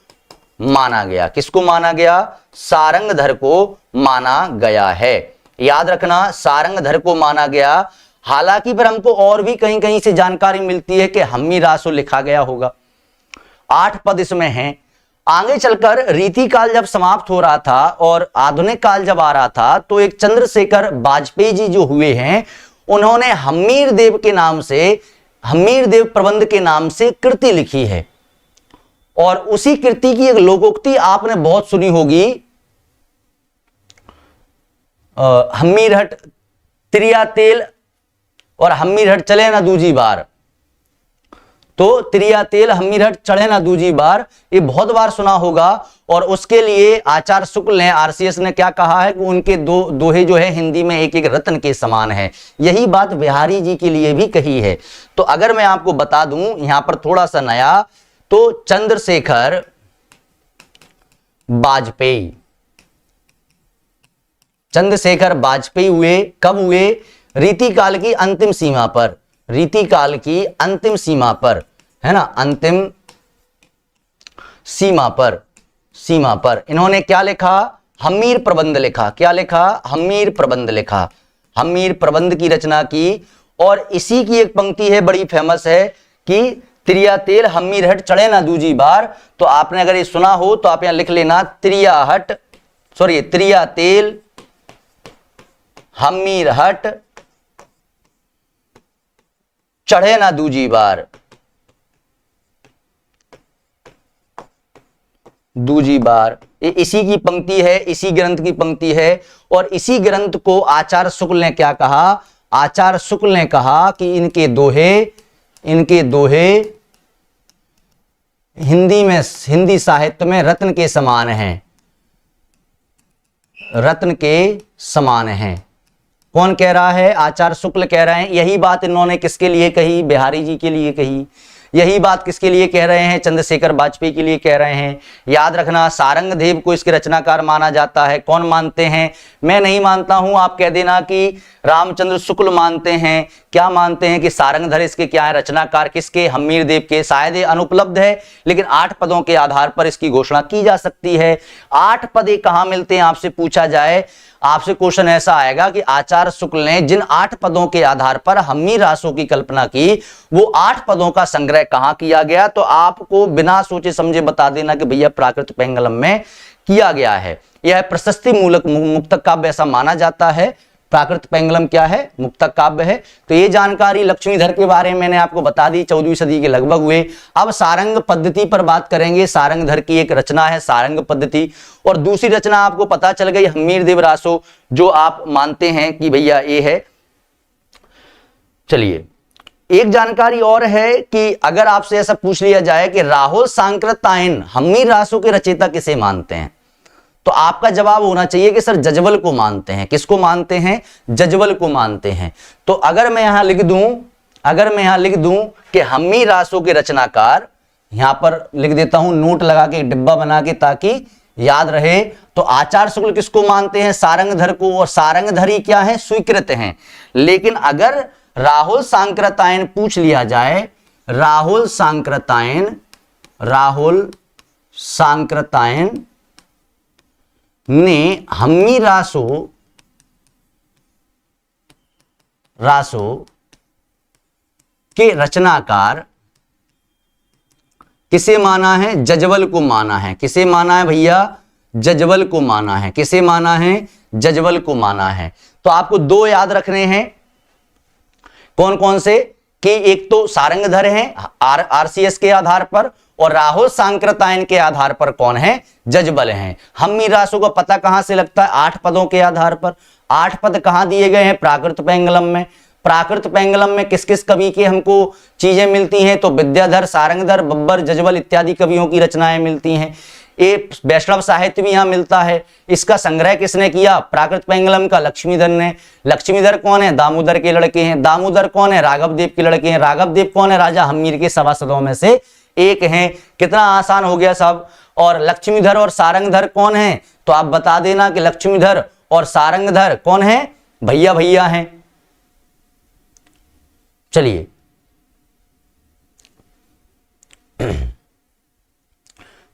A: माना गया। किसको माना गया? सारंगधर को माना गया है। याद रखना, सारंगधर को माना गया। हालांकि पर हमको और भी कहीं कहीं से जानकारी मिलती है कि हम्मी रासो लिखा गया होगा। 8 पद इसमें हैं। आगे चलकर रीति काल जब समाप्त हो रहा था और आधुनिक काल जब आ रहा था, तो एक चंद्रशेखर वाजपेयी जी जो हुए हैं, उन्होंने हम्मीर देव के नाम से, हम्मीर देव प्रबंध के नाम से कृति लिखी है। और उसी कृति की एक लोकोक्ति आपने बहुत सुनी होगी, हम्मीर हट त्रिया तेल और हम्मीर हट चले ना दूजी बार। तो त्रिया तेल हम्मीर हट चढ़े ना दूजी बार, ये बहुत बार सुना होगा। और उसके लिए आचार्य शुक्ल ने, आरसीएस ने क्या कहा है कि उनके दोहे जो है हिंदी में एक एक रत्न के समान है। यही बात बिहारी जी के लिए भी कही है। तो अगर मैं आपको बता दूं यहां पर थोड़ा सा नया, तो चंद्रशेखर वाजपेयी, चंद्रशेखर वाजपेयी हुए, कब हुए? रीति काल की अंतिम सीमा पर, रीति काल की अंतिम सीमा पर, है ना, अंतिम सीमा पर, सीमा पर इन्होंने क्या लिखा? हम्मीर प्रबंध लिखा। क्या लिखा? हम्मीर प्रबंध लिखा। हम्मीर प्रबंध की रचना की। और इसी की एक पंक्ति है, बड़ी फेमस है कि त्रिया तेल हम्मीर हट चढ़े ना दूजी बार। तो आपने अगर ये सुना हो तो आप यहां लिख लेना, त्रिया तेल हम्मीर हट चढ़े ना दूजी बार, दूजी बार। ये इसी की पंक्ति है, इसी ग्रंथ की पंक्ति है। और इसी ग्रंथ को आचार्य शुक्ल ने क्या कहा? आचार्य शुक्ल ने कहा कि इनके दोहे हिंदी साहित्य में रत्न के समान हैं, रत्न के समान हैं। कौन कह रहा है? आचार्य शुक्ल कह रहे हैं। यही बात इन्होंने किसके लिए कही? बिहारी जी के लिए कही। यही बात किसके लिए कह रहे हैं? चंद्रशेखर वाजपेयी के लिए कह रहे हैं। याद रखना, सारंगदेव को इसके रचनाकार माना जाता है। कौन मानते हैं? मैं नहीं मानता हूं, आप कह देना कि रामचंद्र शुक्ल मानते हैं। क्या मानते हैं? कि सारंगधर इसके क्या है? रचनाकार किसके? हम्मीर देव के। शायद ये अनुपलब्ध है, लेकिन 8 पदों के आधार पर इसकी घोषणा की जा सकती है। 8 पद कहां मिलते हैं आपसे पूछा जाए, आपसे क्वेश्चन ऐसा आएगा कि आचार्य शुक्ल ने जिन 8 पदों के आधार पर हम्मीर रासों की कल्पना की, वो 8 पदों का संग्रह कहां किया गया? तो आपको बिना सोचे समझे बता देना कि भैया प्राकृत पेंगलम में किया गया है। यह प्रशस्ति मूलक मुक्तक काव्य ऐसा माना जाता है। प्राकृत पेंगलम क्या है? मुक्तक काव्य है। तो ये जानकारी लक्ष्मीधर के बारे में मैंने आपको बता दी, 14वीं सदी के लगभग हुए। अब सारंग पद्धति पर बात करेंगे। सारंगधर की एक रचना है सारंग पद्धति, और दूसरी रचना आपको पता चल गई हम्मीर देव रासो, जो आप मानते हैं कि भैया ये है। चलिए, एक जानकारी और है कि अगर आपसे ऐसा पूछ लिया जाए कि राहुल सांकृत्यायन हम्मीर रासो के रचयिता किसे मानते हैं, तो आपका जवाब होना चाहिए कि सर जजवल को मानते हैं। किसको मानते हैं? जजवल को मानते हैं। तो अगर मैं यहां लिख दूं कि हम्मीर रासो के रचनाकार, यहां पर लिख देता हूं नोट लगा के, डिब्बा बना के, ताकि याद रहे। तो आचार्य शुक्ल किसको मानते हैं? सारंगधर को। और सारंगधर ही क्या है? स्वीकृत हैं। लेकिन अगर राहुल सांकृत्यायन पूछ लिया जाए, राहुल सांकृत्यायन ने हम्मीर रासो के रचनाकार किसे माना है? जजवल को माना है। किसे माना है भैया? जजवल को माना है। किसे माना है? जजवल को माना है। तो आपको 2 याद रखने हैं। कौन कौन से? कि एक तो सारंगधर हैं आरसीएस के आधार पर, और राहुल सांकृत्यायन के आधार पर कौन है? जजवल हैं। हम्मीर रासो का पता कहां से लगता है? 8 पदों के आधार पर। 8 पद कहां दिए गए हैं? प्राकृत पेंगलम में। प्राकृत पेंगलम में किस किस कवि के हमको चीजें मिलती हैं? तो विद्याधर, सारंगधर, बब्बर, जजवल इत्यादि कवियों की रचनाएं मिलती हैं। ये वैष्णव साहित्य भी यहां मिलता है। इसका संग्रह किसने किया? प्राकृत पेंगलम का लक्ष्मीधर ने। लक्ष्मीधर कौन है? दामोदर के लड़के हैं। दामोदर कौन है? राघव देव के लड़के हैं। राघव देव कौन है? राजा हम्मीर के सभासदों में से एक हैं। कितना आसान हो गया सब। और लक्ष्मीधर और सारंगधर कौन है? तो आप बता देना कि लक्ष्मीधर और सारंगधर कौन है? भैया भैया हैं। चलिए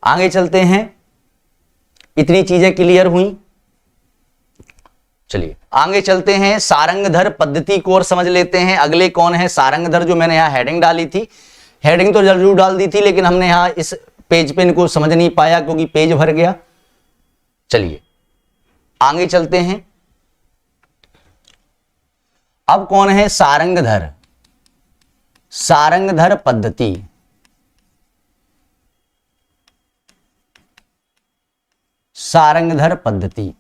A: आगे चलते हैं। इतनी चीजें क्लियर हुई। चलिए आगे चलते हैं, सारंगधर पद्धति को और समझ लेते हैं। अगले कौन है सारंगधर, जो मैंने यहां हेडिंग डाली थी, हेडिंग तो जरूर डाल दी थी लेकिन हमने यहां इस पेज पे इनको समझ नहीं पाया क्योंकि पेज भर गया। चलिए आगे चलते हैं। अब कौन है सारंगधर, सारंगधर पद्धति। सारंगधर पद्धति,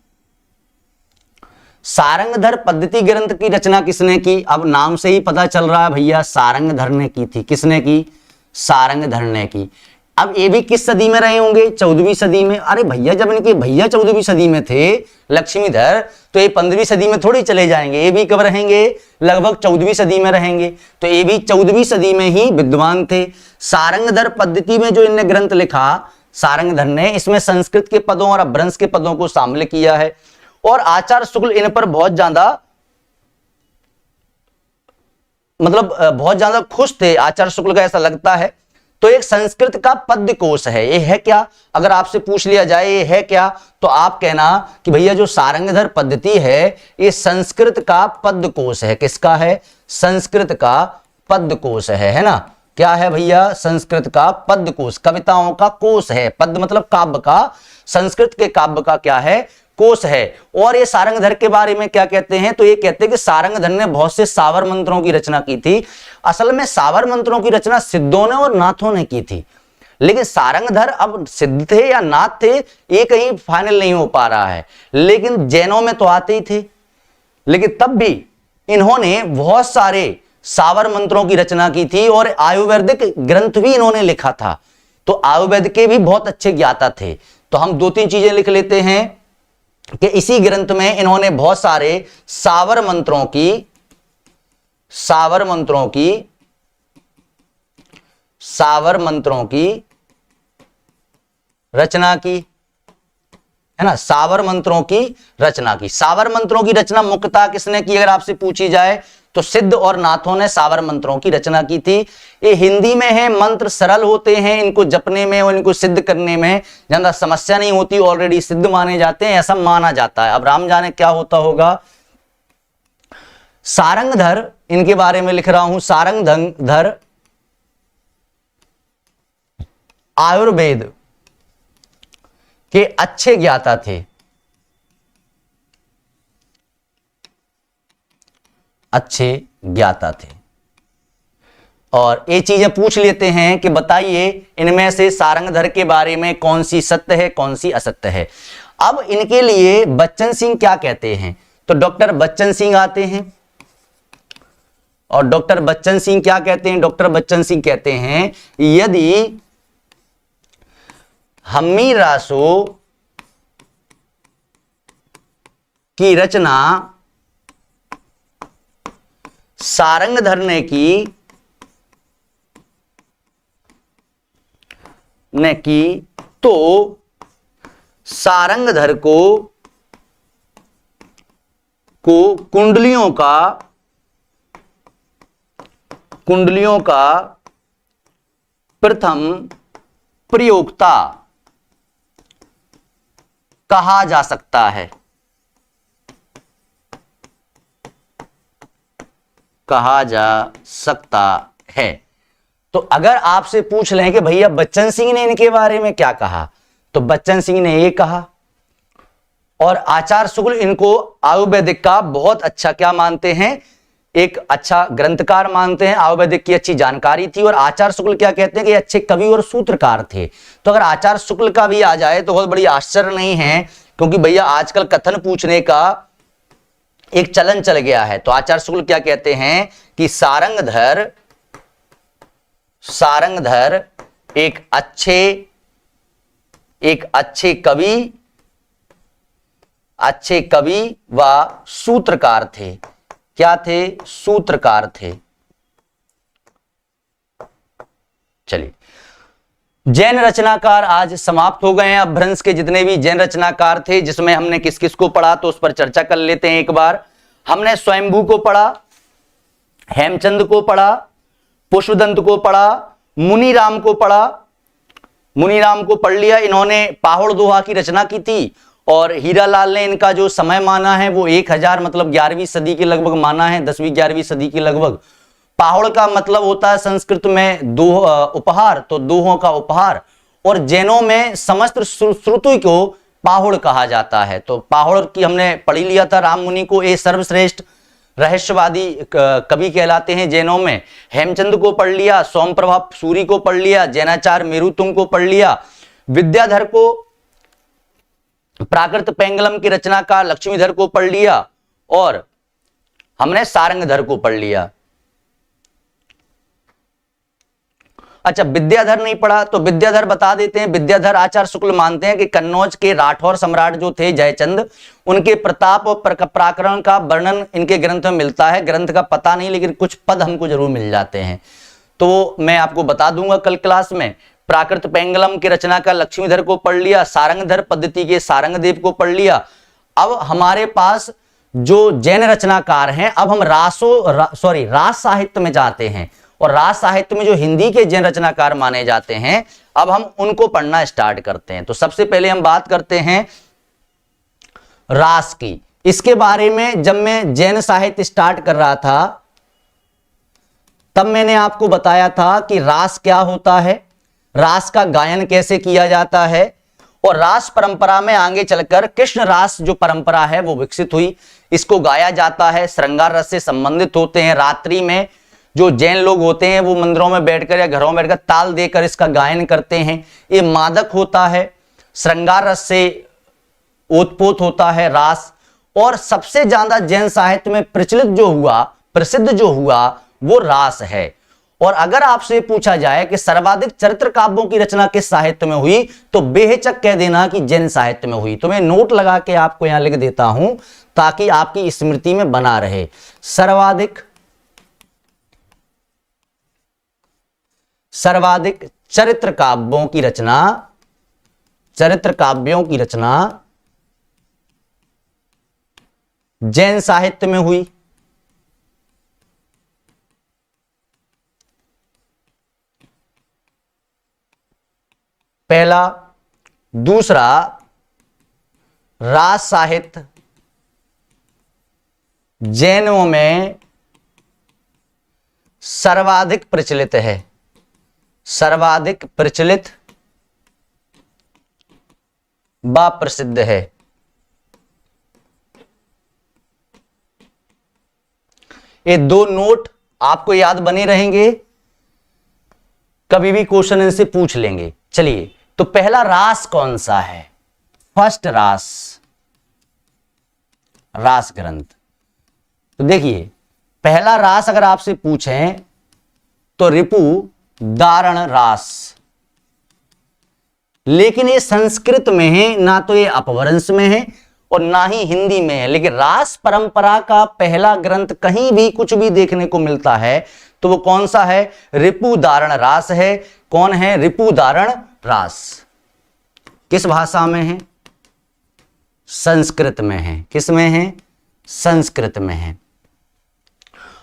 A: सारंगधर पद्धति ग्रंथ की रचना किसने की? अब नाम से ही पता चल रहा है भैया, सारंगधर ने की थी। किसने की? सारंगधर ने की। अब ये भी किस सदी में रहे होंगे? 14वीं सदी में। अरे भैया जब इनके भैया 14वीं सदी में थे लक्ष्मीधर, तो ये 15वीं सदी में थोड़ी चले जाएंगे, ये भी कब रहेंगे? लगभग 14वीं सदी में रहेंगे। तो ये भी 14वीं सदी में ही विद्वान थे। सारंगधर पद्धति में जो इनने ग्रंथ लिखा सारंगधर ने, इसमें संस्कृत के पदों और अपभ्रंश के पदों को शामिल किया है। और आचार्य शुक्ल इन पर बहुत ज्यादा खुश थे। आचार्य शुक्ल का ऐसा लगता है। तो एक संस्कृत का पद्य कोश है। ये है क्या? अगर आपसे पूछ लिया जाए ये है क्या, तो आप कहना कि भैया जो सारंगधर पद्धति है ये संस्कृत का पद्य कोश है। किसका है? संस्कृत का पद्य कोश है ना। क्या है भैया? संस्कृत का पद्य कोश, कविताओं का कोश है। पद्य मतलब काव्य का, संस्कृत के काव्य का क्या है? कोश है। और ये सारंगधर के बारे में क्या कहते हैं? तो ये कहते हैं कि सारंगधर ने बहुत से सावर मंत्रों की रचना की थी। असल में सावर मंत्रों की रचना सिद्धों ने और नाथों ने की थी, लेकिन सारंगधर अब सिद्ध थे या नाथ थे ये कहीं फाइनल नहीं हो पा रहा है। लेकिन जैनों में तो आते ही थे, लेकिन तब भी इन्होंने बहुत सारे सावर मंत्रों की रचना की थी और आयुर्वेदिक ग्रंथ भी इन्होंने लिखा था। तो आयुर्वेद के भी बहुत अच्छे ज्ञाता थे। तो हम 2-3 चीजें लिख लेते हैं कि इसी ग्रंथ में इन्होंने बहुत सारे सावर मंत्रों की रचना की, है ना। सावर मंत्रों की रचना की। सावर मंत्रों की रचना मुख्यतः किसने की अगर आपसे पूछी जाए तो सिद्ध और नाथों ने सावर मंत्रों की रचना की थी। ये हिंदी में है, मंत्र सरल होते हैं, इनको जपने में और इनको सिद्ध करने में ज्यादा समस्या नहीं होती, ऑलरेडी सिद्ध माने जाते हैं, ऐसा माना जाता है। अब राम जाने क्या होता होगा। सारंगधर, इनके बारे में लिख रहा हूं। सारंगधर आयुर्वेद के अच्छे ज्ञाता थे। अच्छे ज्ञाता थे। और ये चीजें पूछ लेते हैं कि बताइए इनमें से सारंगधर के बारे में कौन सी सत्य है कौन सी असत्य है। अब इनके लिए बच्चन सिंह क्या कहते हैं? तो डॉक्टर बच्चन सिंह आते हैं और डॉक्टर बच्चन सिंह क्या कहते हैं? डॉक्टर बच्चन सिंह कहते हैं यदि हम्मी रासो की रचना सारंगधर ने की तो सारंगधर को कुंडलियों का प्रथम प्रयोक्ता कहा जा सकता है। कहा जा सकता है। तो अगर आपसे पूछ लें कि भैया बच्चन सिंह ने इनके बारे में क्या कहा, तो बच्चन सिंह ने ये कहा। और आचार्य शुक्ल इनको आयुर्वेदिक का बहुत अच्छा क्या मानते हैं? एक अच्छा ग्रंथकार मानते हैं। आयुर्वेदिक की अच्छी जानकारी थी। और आचार्य शुक्ल क्या कहते हैं कि अच्छे कवि और सूत्रकार थे। तो अगर आचार्य शुक्ल का भी आ जाए तो बहुत बड़ी आश्चर्य नहीं है, क्योंकि भैया आजकल कथन पूछने का एक चलन चल गया है। तो आचार्य शुक्ल क्या कहते हैं कि सारंगधर एक अच्छे कवि व सूत्रकार थे। क्या थे? सूत्रकार थे। चलिए, जैन रचनाकार आज समाप्त हो गए हैं। अपभ्रंश के जितने भी जैन रचनाकार थे, जिसमें हमने किस किस को पढ़ा तो उस पर चर्चा कर लेते हैं एक बार। हमने स्वयंभू को पढ़ा, हेमचंद को पढ़ा, पुष्पदंत को पढ़ा, मुनिराम को पढ़ा, मुनीराम को पढ़ लिया, इन्होंने पाहुड़ दोहा की रचना की थी। और हीरालाल ने इनका जो समय माना है वो 1000 मतलब 11वीं सदी के लगभग माना है, 10वीं 11वीं सदी के लगभग। पाहुड़ का मतलब होता है संस्कृत में दोह, उपहार, तो दोहों का उपहार। और जैनों में समस्त श्रुति को पाहुड़ कहा जाता है। तो पाहुड़ की हमने पढ़ी लिया था, राम मुनि को ये सर्वश्रेष्ठ रहस्यवादी कवि कहलाते हैं जैनों में। हेमचंद को पढ़ लिया, सोमप्रभा सूरी को पढ़ लिया, जैनाचार्य मेरुतुंग को पढ़ लिया, विद्याधर को प्राकृत पेंगलम की रचनाकार लक्ष्मीधर को पढ़ लिया, और हमने सारंगधर को पढ़ लिया। अच्छा, विद्याधर नहीं पढ़ा तो विद्याधर बता देते हैं। विद्याधर आचार्य शुक्ल मानते हैं कि कन्नौज के राठौर सम्राट जो थे जयचंद, उनके प्रताप और पराक्रम का वर्णन इनके ग्रंथ में मिलता है। ग्रंथ का पता नहीं, लेकिन कुछ पद हमको जरूर मिल जाते हैं, तो मैं आपको बता दूंगा कल क्लास में। प्राकृत पेंगलम की रचना का लक्ष्मीधर को पढ़ लिया, सारंगधर पद्धति के सारंगदेव को पढ़ लिया। अब हमारे पास जो जैन रचनाकार हैं, अब हम रास साहित्य में जाते हैं, और रास साहित्य में जो हिंदी के जैन रचनाकार माने जाते हैं, अब हम उनको पढ़ना स्टार्ट करते हैं। तो सबसे पहले हम बात करते हैं रास की। इसके बारे में जब मैं जैन साहित्य स्टार्ट कर रहा था तब मैंने आपको बताया था कि रास क्या होता है, रास का गायन कैसे किया जाता है, और रास परंपरा में आगे चलकर कृष्ण रास जो परंपरा है वो विकसित हुई। इसको गाया जाता है, श्रृंगार रस से संबंधित होते हैं। रात्रि में जो जैन लोग होते हैं वो मंदिरों में बैठकर या घरों में बैठकर ताल देकर इसका गायन करते हैं। ये मादक होता है, श्रृंगार रस से ओतपोत होता है रास। और सबसे ज्यादा जैन साहित्य में प्रसिद्ध जो हुआ वो रास है। और अगर आपसे पूछा जाए कि सर्वाधिक चरित्र काव्यों की रचना किस साहित्य में हुई, तो बेहिचक कह देना कि जैन साहित्य में हुई। तो मैं नोट लगा के आपको यहां लिख देता हूं ताकि आपकी स्मृति में बना रहे। सर्वाधिक चरित्र काव्यों की रचना जैन साहित्य में हुई। पहला। दूसरा, रास साहित्य जैनों में सर्वाधिक प्रचलित है, सर्वाधिक प्रचलित व प्रसिद्ध है। ये दो नोट आपको याद बने रहेंगे, कभी भी क्वेश्चन इनसे पूछ लेंगे। चलिए, तो पहला रास कौन सा है? फर्स्ट रास ग्रंथ। तो देखिए, पहला रास अगर आपसे पूछें तो रिपु दारण रास, लेकिन ये संस्कृत में है, ना तो ये अपभ्रंश में है और ना ही हिंदी में है। लेकिन रास परंपरा का पहला ग्रंथ कहीं भी कुछ भी देखने को मिलता है तो वो कौन सा है? रिपु दारण रास है। कौन है? रिपु दारण रास। किस भाषा में है? संस्कृत में है। किस में है? संस्कृत में है।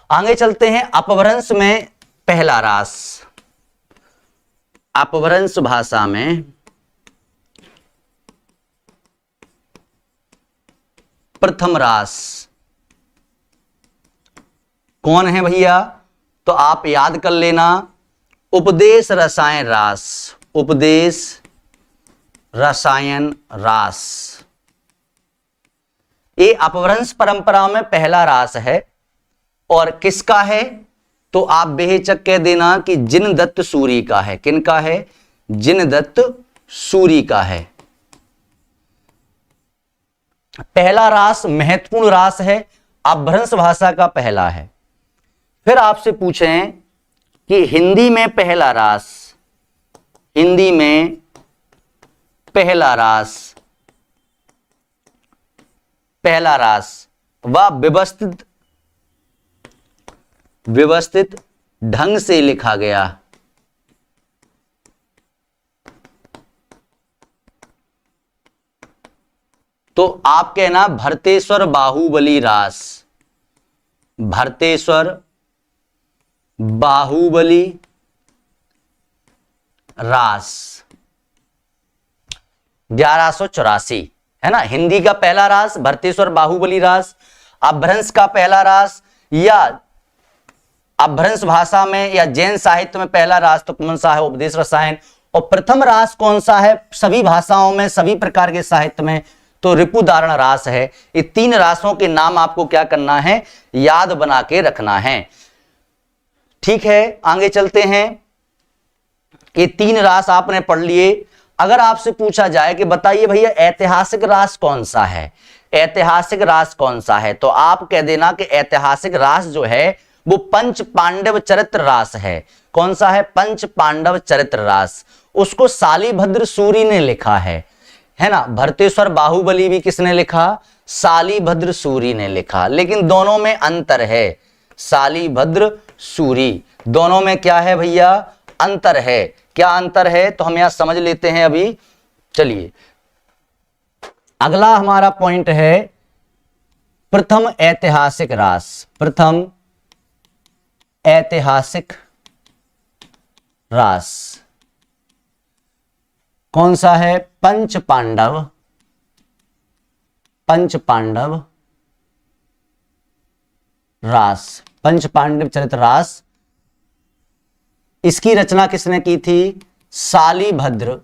A: आगे चलते हैं। अपभ्रंश में पहला रास, अपभ्रंश भाषा में प्रथम रास कौन है भैया? तो आप याद कर लेना, उपदेश रसायन रास। उपदेश रसायन रास ये अपभ्रंश परंपरा में पहला रास है। और किसका है? तो आप बेहिचक कह देना कि जिनदत्त सूरी का है। किनका है? जिनदत्त सूरी का है। पहला रास महत्वपूर्ण रास है, अपभ्रंश भाषा का पहला है। फिर आपसे पूछें कि हिंदी में पहला रास, हिंदी में पहला रास वह व्यवस्थित ढंग से लिखा गया। तो आप कहना भरतेश्वर बाहुबली रास। भरतेश्वर बाहुबली रास 1184, है ना। हिंदी का पहला रास भरतेश्वर बाहुबली रास, अपभ्रंश का पहला रास या अपभ्रंश भाषा में या जैन साहित्य में पहला रास तो कौन सा है? उपदेश रसायन। और प्रथम रास कौन सा है सभी भाषाओं में, सभी प्रकार के साहित्य में? तो रिपुदारण रास है। ये 3 रासों के नाम आपको क्या करना है? याद बना के रखना है। ठीक है, आगे चलते हैं। ये 3 रास आपने पढ़ लिए। अगर आपसे पूछा जाए कि बताइए भैया ऐतिहासिक रास कौन सा है, ऐतिहासिक रास कौन सा है, तो आप कह देना कि ऐतिहासिक रास जो है वो पंच पांडव चरित्र रास है। कौन सा है? पंच पांडव चरित्र रास। उसको शालिभद्र सूरी ने लिखा है ना। भरतेश्वर बाहुबली भी किसने लिखा? शालिभद्र सूरी ने लिखा। लेकिन दोनों में अंतर है, शालिभद्र सूरी, दोनों में क्या है भैया? अंतर है। क्या अंतर है तो हम यहां समझ लेते हैं अभी। चलिए, अगला हमारा पॉइंट है प्रथम ऐतिहासिक रास। प्रथम ऐतिहासिक रास कौन सा है? पंच पांडव, पंच पांडव रास, पंच पांडव चरित्र रास। इसकी रचना किसने की थी? शालिभद्र,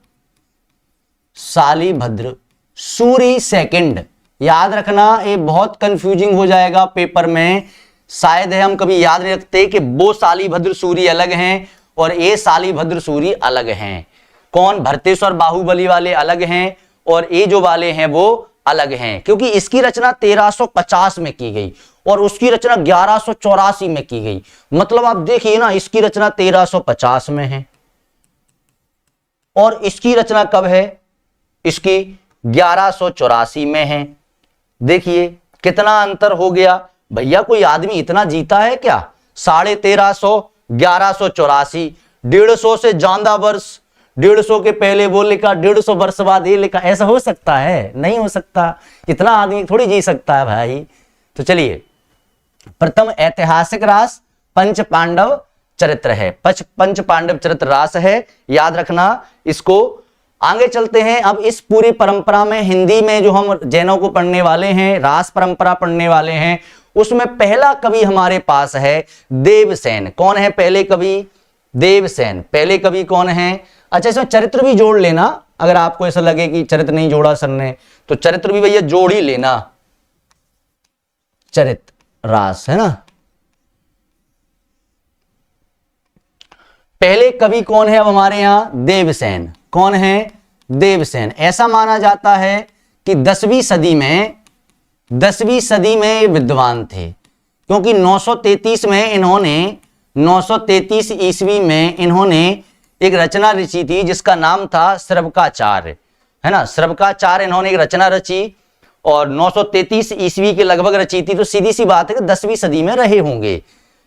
A: शालिभद्र सूरी सेकंड। याद रखना, ये बहुत कंफ्यूजिंग हो जाएगा पेपर में। शायद है हम कभी याद नहीं रखते कि वो शालिभद्र सूरी अलग हैं और ये शालिभद्र सूरी अलग हैं। कौन? भरतेश्वर बाहुबली वाले अलग हैं और ये जो वाले हैं वो अलग हैं, क्योंकि इसकी रचना 1350 में की गई और उसकी रचना 1184 में की गई। मतलब आप देखिए ना, इसकी रचना 1350 में है और इसकी रचना कब है? इसकी 1184 में है। देखिए कितना अंतर हो गया भैया। कोई आदमी इतना जीता है क्या? 1350, 1184, 150 से ज्यादा वर्ष, 150 के पहले वो लिखा, 150 वर्ष बाद ये लिखा। ऐसा हो सकता है? नहीं हो सकता। इतना आदमी थोड़ी जी सकता है भाई। तो चलिए, प्रथम ऐतिहासिक रास पंच पांडव चरित्र है, पंच पांडव चरित्र रास है। याद रखना इसको। आगे चलते हैं। अब इस पूरी परंपरा में हिंदी में जो हम जैनों को पढ़ने वाले हैं, रास परंपरा पढ़ने वाले हैं, उसमें पहला कवि हमारे पास है देवसेन। कौन है पहले कवि? देवसेन। पहले कवि कौन है? अच्छा, इसमें चरित्र भी जोड़ लेना। अगर आपको ऐसा लगे कि चरित्र नहीं जोड़ा सर ने, तो चरित्र भी भैया जोड़ ही लेना। चरित्र रास है ना। पहले कवि कौन है अब हमारे यहां? देवसेन। कौन है? देवसेन। ऐसा माना जाता है कि 10वीं सदी में, 10वीं सदी में विद्वान थे, क्योंकि 933 में इन्होंने, 933 ईस्वी में इन्होंने एक रचना रची थी जिसका नाम था श्रवकाचार्य, है ना। श्रवकाचार्य इन्होंने एक रचना रची और 933 ईस्वी के लगभग रची थी। तो सीधी सी बात है कि 10वीं सदी में रहे होंगे,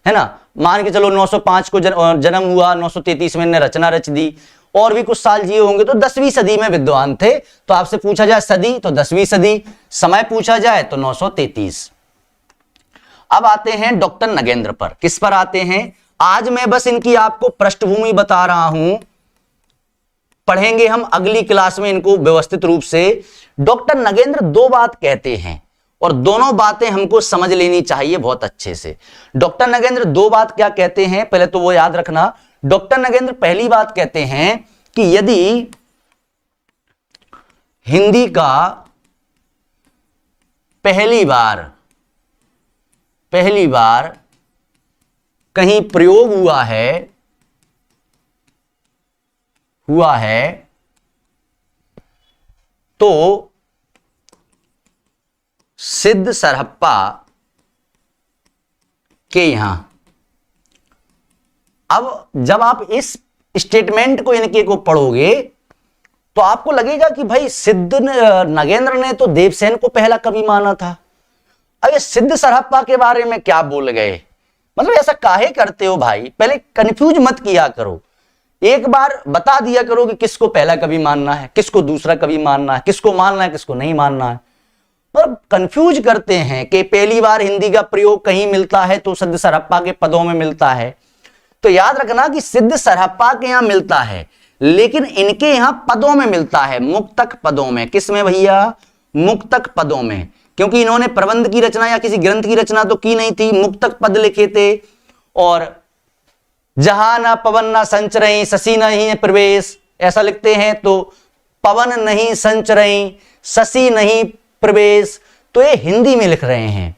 A: है ना। मान के चलो 905 को जन्म हुआ, 933 में इन्होंने रचना रच दी और भी कुछ साल जिए होंगे, तो 10वीं सदी में विद्वान थे। तो आपसे पूछा जाए सदी तो 10वीं सदी, समय पूछा जाए तो 933। अब आते हैं डॉक्टर नगेंद्र पर। किस पर आते हैं? आज मैं बस इनकी आपको पृष्ठभूमि बता रहा हूं, पढ़ेंगे हम अगली क्लास में इनको व्यवस्थित रूप से। डॉक्टर नगेंद्र 2 बात कहते हैं और दोनों बातें हमको समझ लेनी चाहिए बहुत अच्छे से। डॉक्टर नगेंद्र 2 बात क्या कहते हैं, पहले तो वो याद रखना। डॉक्टर नगेंद्र पहली बात कहते हैं कि यदि हिंदी का पहली बार कहीं प्रयोग हुआ है तो सिद्ध सरहप्पा के यहां। अब जब आप इस स्टेटमेंट को इनके को पढ़ोगे तो आपको लगेगा कि भाई सिद्ध नगेंद्र ने तो देवसेन को पहला कवि माना था। अब ये सिद्ध सरहप्पा के बारे में क्या बोल गए? मतलब ऐसा काहे करते हो भाई? पहले कंफ्यूज मत किया करो, एक बार बता दिया करो कि किसको पहला कवि मानना है, किसको दूसरा कवि मानना है, किसको मानना है, किसको नहीं मानना है। मतलब कंफ्यूज करते हैं कि पहली बार हिंदी का प्रयोग कहीं मिलता है तो सिद्ध सरहप्पा के पदों में मिलता है। तो याद रखना कि सिद्ध सरहप्पा के यहां मिलता है, लेकिन इनके यहां पदों में मिलता है, मुक्तक पदों में। किस में भैया? मुक्तक पदों में, क्योंकि इन्होंने प्रबंध की रचना या किसी ग्रंथ की रचना तो की नहीं थी, मुक्तक पद लिखे थे। और जहां ना पवन ना संचरई, शशि नहीं प्रवेश, ऐसा लिखते हैं। तो पवन नहीं संचरई, शशि नहीं प्रवेश, तो ये हिंदी में लिख रहे हैं।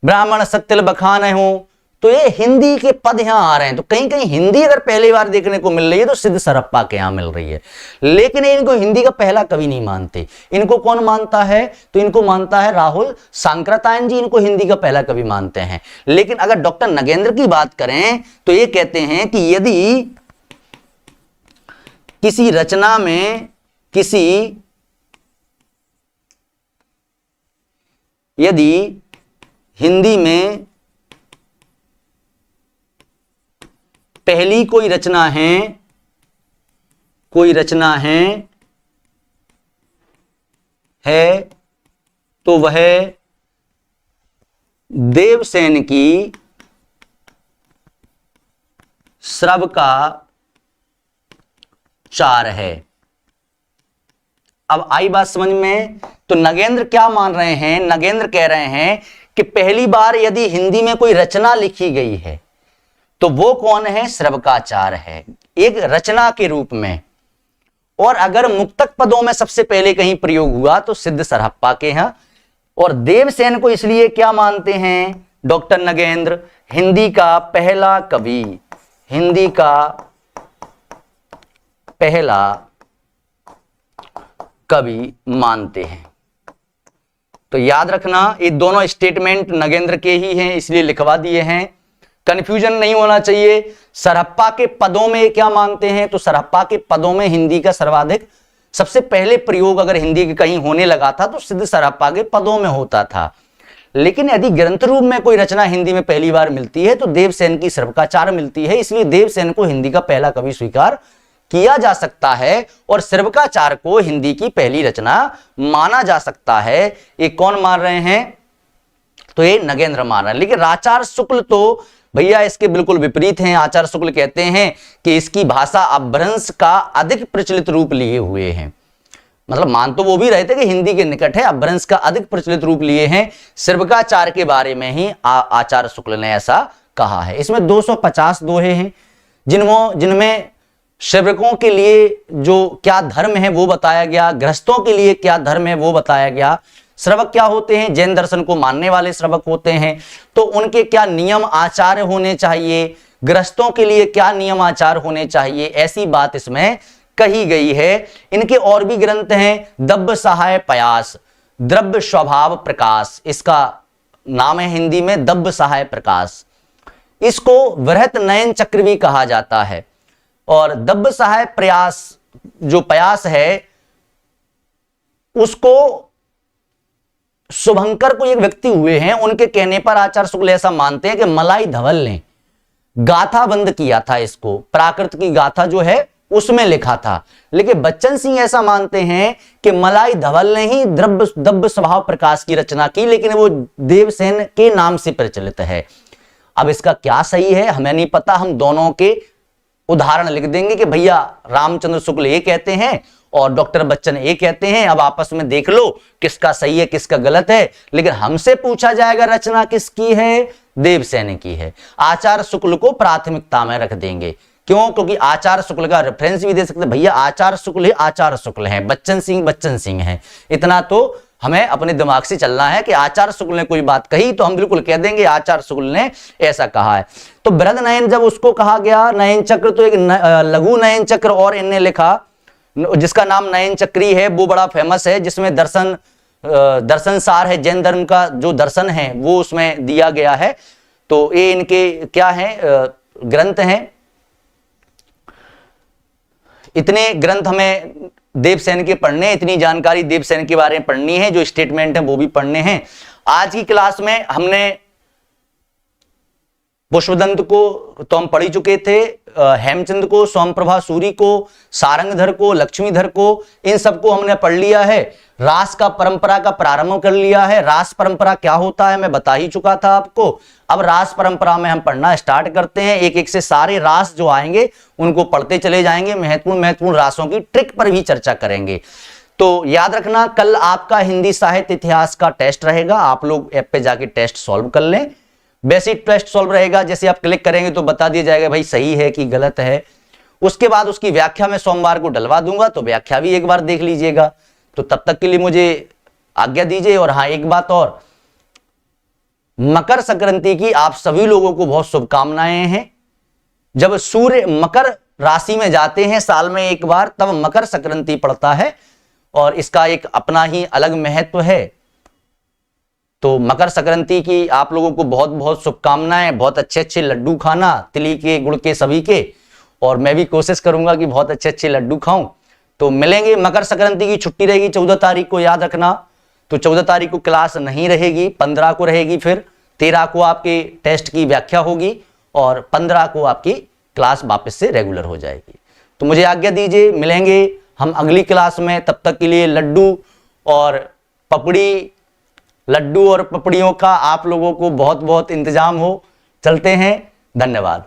A: ब्राह्मण सत्यल बखान हूं, तो ये हिंदी के पद यहां आ रहे हैं। तो कहीं कहीं हिंदी अगर पहली बार देखने को मिल रही है तो सिद्ध सरप्पा के यहां मिल रही है। लेकिन इनको हिंदी का पहला कवि नहीं मानते। इनको कौन मानता है? तो इनको मानता है राहुल सांकृत्यायन जी, इनको हिंदी का पहला कवि मानते हैं। लेकिन अगर डॉक्टर नगेंद्र की बात करें तो ये कहते हैं कि यदि किसी रचना में यदि हिंदी में पहली कोई रचना है तो वह देवसेन की श्रव का चार है। अब आई बात समझ में? तो नगेंद्र क्या मान रहे हैं? नगेंद्र कह रहे हैं कि पहली बार यदि हिंदी में कोई रचना लिखी गई है तो वो कौन है? श्रवकाचार्य है, एक रचना के रूप में। और अगर मुक्तक पदों में सबसे पहले कहीं प्रयोग हुआ तो सिद्ध सरहप्पा के यहां। और देवसेन को इसलिए क्या मानते हैं डॉक्टर नगेंद्र? हिंदी का पहला कवि, हिंदी का पहला कवि मानते हैं। तो याद रखना, ये दोनों स्टेटमेंट नगेंद्र के ही हैं, इसलिए लिखवा दिए हैं, कंफ्यूजन नहीं होना चाहिए। सरहप्पा के पदों में क्या मानते हैं? तो सरहप्पा के पदों में हिंदी का सर्वाधिक सबसे पहले प्रयोग अगर हिंदी के कहीं होने लगा था तो सिद्ध सरहप्पा के पदों में होता था। लेकिन यदि ग्रंथ रूप में कोई रचना हिंदी में पहली बार मिलती है तो देवसेन की श्रवकाचार्य मिलती है, इसलिए देवसेन को हिंदी का पहला कवि स्वीकार किया जा सकता है और श्रवकाचार्य को हिंदी की पहली रचना माना जा सकता है। ये कौन मान रहे हैं? तो ये नगेंद्र मान रहे हैं। लेकिन आचार्य शुक्ल तो भैया इसके बिल्कुल विपरीत हैं। आचार्य शुक्ल कहते हैं कि इसकी भाषा अपभ्रंश का अधिक प्रचलित रूप लिए हुए हैं। मतलब मान तो वो भी रहे थे कि हिंदी के निकट है, अपभ्रंश का अधिक प्रचलित रूप लिए हैं। श्रवकाचार्य के बारे में ही आचार्य शुक्ल ने ऐसा कहा है। इसमें 250 दोहे हैं जिनमें सेवकों के लिए जो क्या धर्म है वो बताया गया, गृहस्थों के लिए क्या धर्म है वो बताया गया। श्रवक क्या होते हैं? जैन दर्शन को मानने वाले श्रवक होते हैं, तो उनके क्या नियम आचार होने चाहिए, गृहस्थों के लिए क्या नियम आचार होने चाहिए, ऐसी बात इसमें कही गई है। इनके और भी ग्रंथ हैं, दब्ब सहाय पयास, द्रव्य स्वभाव प्रकाश, इसका नाम है हिंदी में दब्ब सहाय प्रकाश। इसको वृहत नयन चक्र भी कहा जाता है। और दब्ब सहाय प्रयास जो प्रयास है उसको शुभंकर को एक व्यक्ति हुए हैं, उनके कहने पर आचार्य शुक्ल ऐसा मानते हैं कि मलाई धवल ने गाथाबंद किया था, इसको प्राकृत की गाथा जो है उसमें लिखा था। लेकिन बच्चन सिंह ऐसा मानते हैं कि मलाई धवल ने ही दब्ब स्वभाव प्रकाश की रचना की, लेकिन वो देवसेन के नाम से प्रचलित है। अब इसका क्या सही है हमें नहीं पता, हम दोनों के उदाहरण लिख देंगे कि भैया रामचंद्र शुक्ल ये कहते हैं और डॉक्टर बच्चन ये कहते हैं, अब आपस में देख लो किसका सही है किसका गलत है। लेकिन हमसे पूछा जाएगा रचना किसकी है? देवसेन की है। आचार्य शुक्ल को प्राथमिकता में रख देंगे। क्यों? क्योंकि आचार्य शुक्ल का रेफरेंस भी दे सकते भैया आचार्य शुक्ल ही आचार्य शुक्ल है, बच्चन सिंह है। इतना तो हमें अपने दिमाग से चलना है कि आचार्य शुक्ल ने कोई बात कही तो हम बिल्कुल कह देंगे आचार्य शुक्ल ने ऐसा कहा है। तो बृहद नयन जब उसको कहा गया, नयन चक्र तो एक लघु नयन चक्र और इनने लिखा जिसका नाम नयन चक्री है, वो बड़ा फेमस है, जिसमें दर्शन सार है, जैन धर्म का जो दर्शन है वो उसमें दिया गया है। तो ये इनके क्या है ग्रंथ हैं। इतने ग्रंथ हमें देवसेन के पढ़ने, इतनी जानकारी देवसेन के बारे में पढ़नी है, जो स्टेटमेंट है वो भी पढ़ने हैं। आज की क्लास में हमने पुष्पदंत को तो हम पढ़ ही चुके थे, हेमचंद को, सोमप्रभा सूरी को, सारंगधर को, लक्ष्मीधर को, इन सबको हमने पढ़ लिया है। रास का परंपरा का प्रारंभ कर लिया है। रास परंपरा क्या होता है मैं बता ही चुका था आपको। अब रास परंपरा में हम पढ़ना स्टार्ट करते हैं। एक एक से सारे रास जो आएंगे उनको पढ़ते चले जाएंगे। महत्वपूर्ण रासों की ट्रिक पर भी चर्चा करेंगे। तो याद रखना, कल आपका हिंदी साहित्य इतिहास का टेस्ट रहेगा। आप लोग ऐप पे जाके टेस्ट सॉल्व कर लें। बेसिक टेस्ट सॉल्व रहेगा, जैसे आप क्लिक करेंगे तो बता दिया जाएगा भाई सही है कि गलत है। उसके बाद उसकी व्याख्या मैं सोमवार को डलवा दूंगा, तो व्याख्या भी एक बार देख लीजिएगा। तो तब तक के लिए मुझे आज्ञा दीजिए। और हाँ, एक बात और, मकर संक्रांति की आप सभी लोगों को बहुत शुभकामनाएं हैं। जब सूर्य मकर राशि में जाते हैं साल में एक बार, तब मकर संक्रांति पड़ता है और इसका एक अपना ही अलग महत्व है। तो मकर संक्रांति की आप लोगों को बहुत बहुत शुभकामनाएं। बहुत अच्छे अच्छे लड्डू खाना, तिली के, गुड़ के, सभी के। और मैं भी कोशिश करूंगा कि बहुत अच्छे अच्छे लड्डू खाऊं। तो मिलेंगे। मकर संक्रांति की छुट्टी रहेगी 14 तारीख को, याद रखना। तो 14 तारीख को क्लास नहीं रहेगी, 15 को रहेगी। फिर 13 को आपके टेस्ट की व्याख्या होगी और 15 को आपकी क्लास वापस से रेगुलर हो जाएगी। तो मुझे आज्ञा दीजिए, मिलेंगे हम अगली क्लास में। तब तक के लिए लड्डू और पपड़ियों का आप लोगों को बहुत बहुत इंतजाम हो। चलते हैं, धन्यवाद।